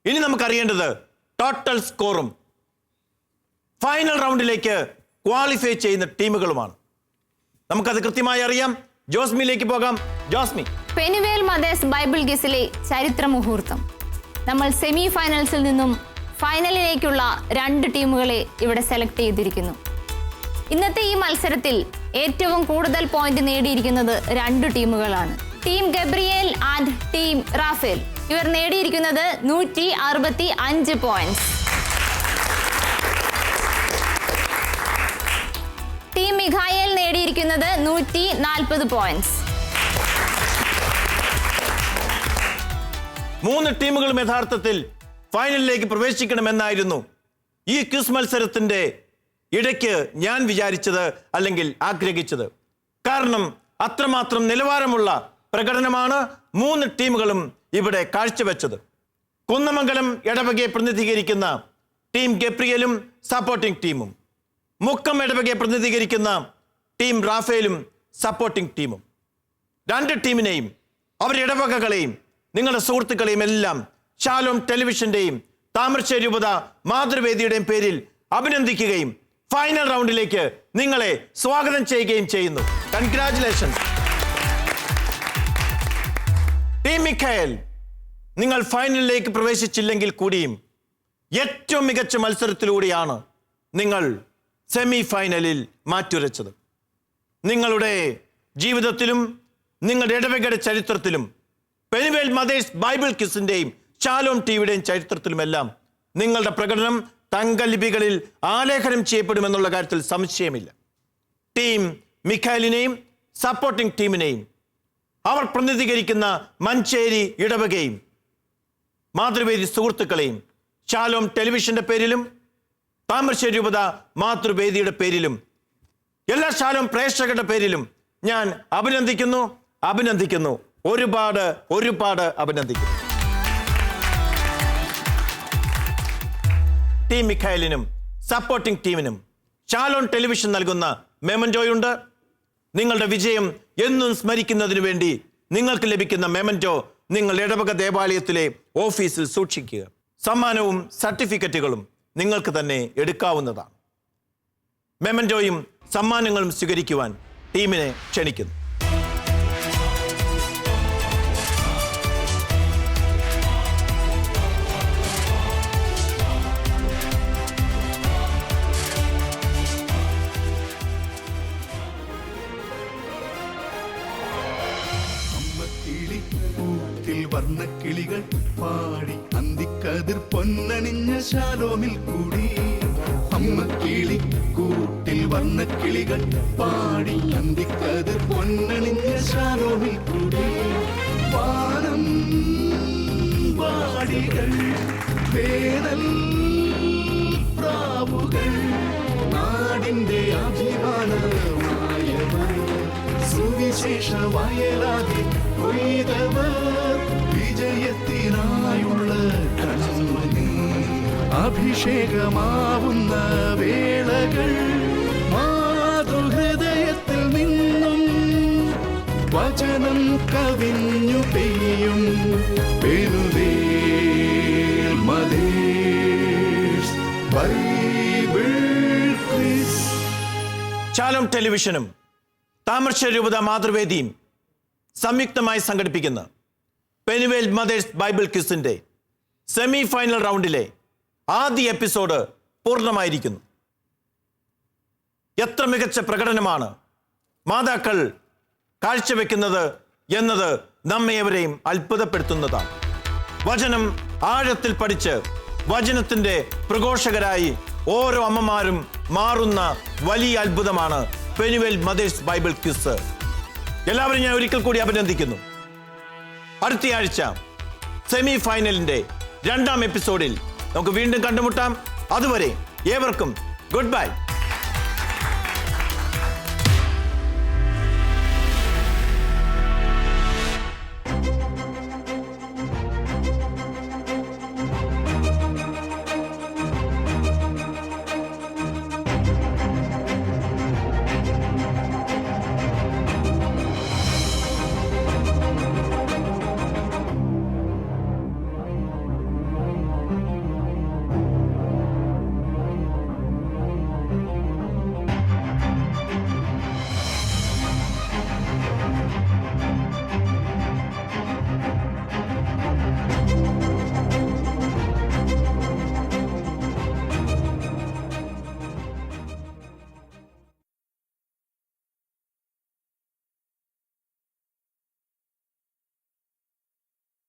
ഇനി നമുക്കറിയേണ്ടത് ടോട്ടൽ സ്കോറും ഫൈനൽ റൗണ്ടിലേക്ക് ക്വാളിഫൈ ചെയ്യുന്ന ടീമുകളുമാണ്. നമുക്കത് കൃത്യമായി അറിയാം. ജോസ്മിയിലേക്ക് പോകാം. ജോസ്മി, പെനുവേൽ മദേഴ്സ് ബൈബിൾ ഗിസിലെ ചരിത്ര മുഹൂർത്തം. നമ്മൾ സെമി ഫൈനൽസിൽ നിന്നും ഫൈനലിലേക്കുള്ള 2 ടീമുകളെ ഇവിടെ സെലക്ട് ചെയ്തിരിക്കുന്നു. ഇന്നത്തെ ഈ മത്സരത്തിൽ ഏറ്റവും കൂടുതൽ പോയിന്റ് നേടിയിരിക്കുന്നത് 2 ടീമുകളാണ്. Team Gabriel and team Raphael. ഇവർ നേടിയിരിക്കുന്നത് 165 പോയിന്റ്സ്. ടീം മിഖായേൽ നേടിയിരിക്കുന്നത് 140 പോയിന്റ്സ്. 3 ടീമുകളും യഥാർത്ഥത്തിൽ ഫൈനലിലേക്ക് പ്രവേശിക്കണമെന്നായിരുന്നു ഈ ക്വിസ് മത്സരത്തിന്റെ ഇടയ്ക്ക് ഞാൻ വിചാരിച്ചത്, അല്ലെങ്കിൽ ആഗ്രഹിച്ചത്. കാരണം അത്രമാത്രം നിലവാരമുള്ള പ്രകടനമാണ് 3 ടീമുകളും ഇവിടെ കാഴ്ചവെച്ചത്. കുന്നമംഗലം ഇടവകയെ പ്രതിനിധീകരിക്കുന്ന ടീം ഗബ്രിയേലും സപ്പോർട്ടിംഗ് ടീമും, മുക്കം ഇടവകയെ പ്രതിനിധീകരിക്കുന്ന ടീം റാഫേലും സപ്പോർട്ടിംഗ് ടീമും. 2 ടീമിനെയും അവരുടെ ഇടവകകളെയും നിങ്ങളുടെ സുഹൃത്തുക്കളെയും എല്ലാം ഷാലോം ടെലിവിഷന്റെയും താമരശ്ശേരി രൂപത മാതൃവേദിയുടെയും പേരിൽ അഭിനന്ദിക്കുകയും ഫൈനൽ റൗണ്ടിലേക്ക് നിങ്ങളെ സ്വാഗതം ചെയ്യുകയും ചെയ്യുന്നു. കൺഗ്രാറ്റുലേഷൻസ്. ടീം മിഖായേൽ, നിങ്ങൾ ഫൈനലിലേക്ക് പ്രവേശിച്ചില്ലെങ്കിൽ കൂടിയും ഏറ്റവും മികച്ച മത്സരത്തിലൂടെയാണ് നിങ്ങൾ സെമി ഫൈനലിൽ മാറ്റുരച്ചത്. നിങ്ങളുടെ ജീവിതത്തിലും നിങ്ങളുടെ ഇടവകയുടെ ചരിത്രത്തിലും പെനുവേൽ മദേഴ്സ് ബൈബിൾ ക്വിസിന്റെയും ഷാലോം ടിവിയുടെയും ചരിത്രത്തിലുമെല്ലാം നിങ്ങളുടെ പ്രകടനം തങ്കലിപികളിൽ ആലേഖനം ചെയ്യപ്പെടുമെന്നുള്ള കാര്യത്തിൽ സംശയമില്ല. ടീം മിഖായേലിനെയും സപ്പോർട്ടിംഗ് ടീമിനെയും അവർ പ്രതിനിധീകരിക്കുന്ന മഞ്ചേരി ഇടവകയും മാതൃവേദി സുഹൃത്തുക്കളെയും ഷാലോം ടെലിവിഷന്റെ പേരിലും താമരശ്ശേരി രൂപത മാതൃവേദിയുടെ പേരിലും എല്ലാ ഷാലോം പ്രേക്ഷകരുടെ പേരിലും ഞാൻ അഭിനന്ദിക്കുന്നു. ഒരുപാട് അഭിനന്ദിക്കുന്നു. ടീം മിഖായേലിനും സപ്പോർട്ടിംഗ് ടീമിനും ഷാലോൺ ടെലിവിഷൻ നൽകുന്ന മെമന്റോയുണ്ട്. നിങ്ങളുടെ വിജയം എന്നും സ്മരിക്കുന്നതിന് വേണ്ടി നിങ്ങൾക്ക് ലഭിക്കുന്ന മെമന്റോ നിങ്ങൾ ഇടവക ദേവാലയത്തിലെ ഓഫീസിൽ സൂക്ഷിക്കുക. സമ്മാനവും സർട്ടിഫിക്കറ്റുകളും നിങ്ങൾക്ക് തന്നെ എടുക്കാവുന്നതാണ്. മെമന്റോയും സമ്മാനങ്ങളും സ്വീകരിക്കുവാൻ ടീമിനെ ക്ഷണിക്കുന്നു. വർണ്ണക്കിളികൾ പാടി അന്തിക്കതിർ പൊന്നണിഞ്ഞ ശാലോമിൽ കൂടി. അമ്മക്കിളി കൂട്ടിൽ വർണ്ണക്കിളികൾ പാടി അന്തിക്കതിർ പൊന്നണിഞ്ഞ ശാലോമിൽ കൂടി. വാനം വാടികൾ വേനൽ പ്രാവുകൾ നാടിന്റെ അഭിമാനമായവർ സുവിശേഷ വയലാകെ കൊയ്തവർ വിജയത്തിനായുള്ള കൺമണി അഭിഷേകമാവുന്ന വേളകൾ മാതൃഹൃദയത്തിൽ നിന്നും വചനം കവിഞ്ഞു പെയ്യും. Penuel mothers Bible quiz. Shalom ടെലിവിഷനും താമരശ്ശേരി രൂപത മാതൃവേദിയും സംയുക്തമായി സംഘടിപ്പിക്കുന്ന പെനുവേൽ മദേഴ്സ് ബൈബിൾ ക്വിസിന്റെ സെമി ഫൈനൽ റൗണ്ടിലെ ആദ്യ എപ്പിസോഡ് പൂർണ്ണമായിരിക്കുന്നു. എത്ര മികച്ച പ്രകടനമാണ് മാതാക്കൾ കാഴ്ചവെക്കുന്നത് എന്നത് നമ്മേവരെയും അത്ഭുതപ്പെടുത്തുന്നതാണ്. വചനം ആഴത്തിൽ പഠിച്ച് വചനത്തിന്റെ പ്രഘോഷകരായി ഓരോ അമ്മമാരും മാറുന്ന വലിയ അത്ഭുതമാണ് പെനുവേൽ മദേഴ്സ് ബൈബിൾ ക്വിസ്. എല്ലാവരും ഞാൻ ഒരിക്കൽ കൂടി അഭിനന്ദിക്കുന്നു. അടുത്തയാഴ്ച സെമി ഫൈനലിന്റെ 2ാം എപ്പിസോഡിൽ നമുക്ക് വീണ്ടും കണ്ടുമുട്ടാം. അതുവരെ ഏവർക്കും ഗുഡ് ബൈ.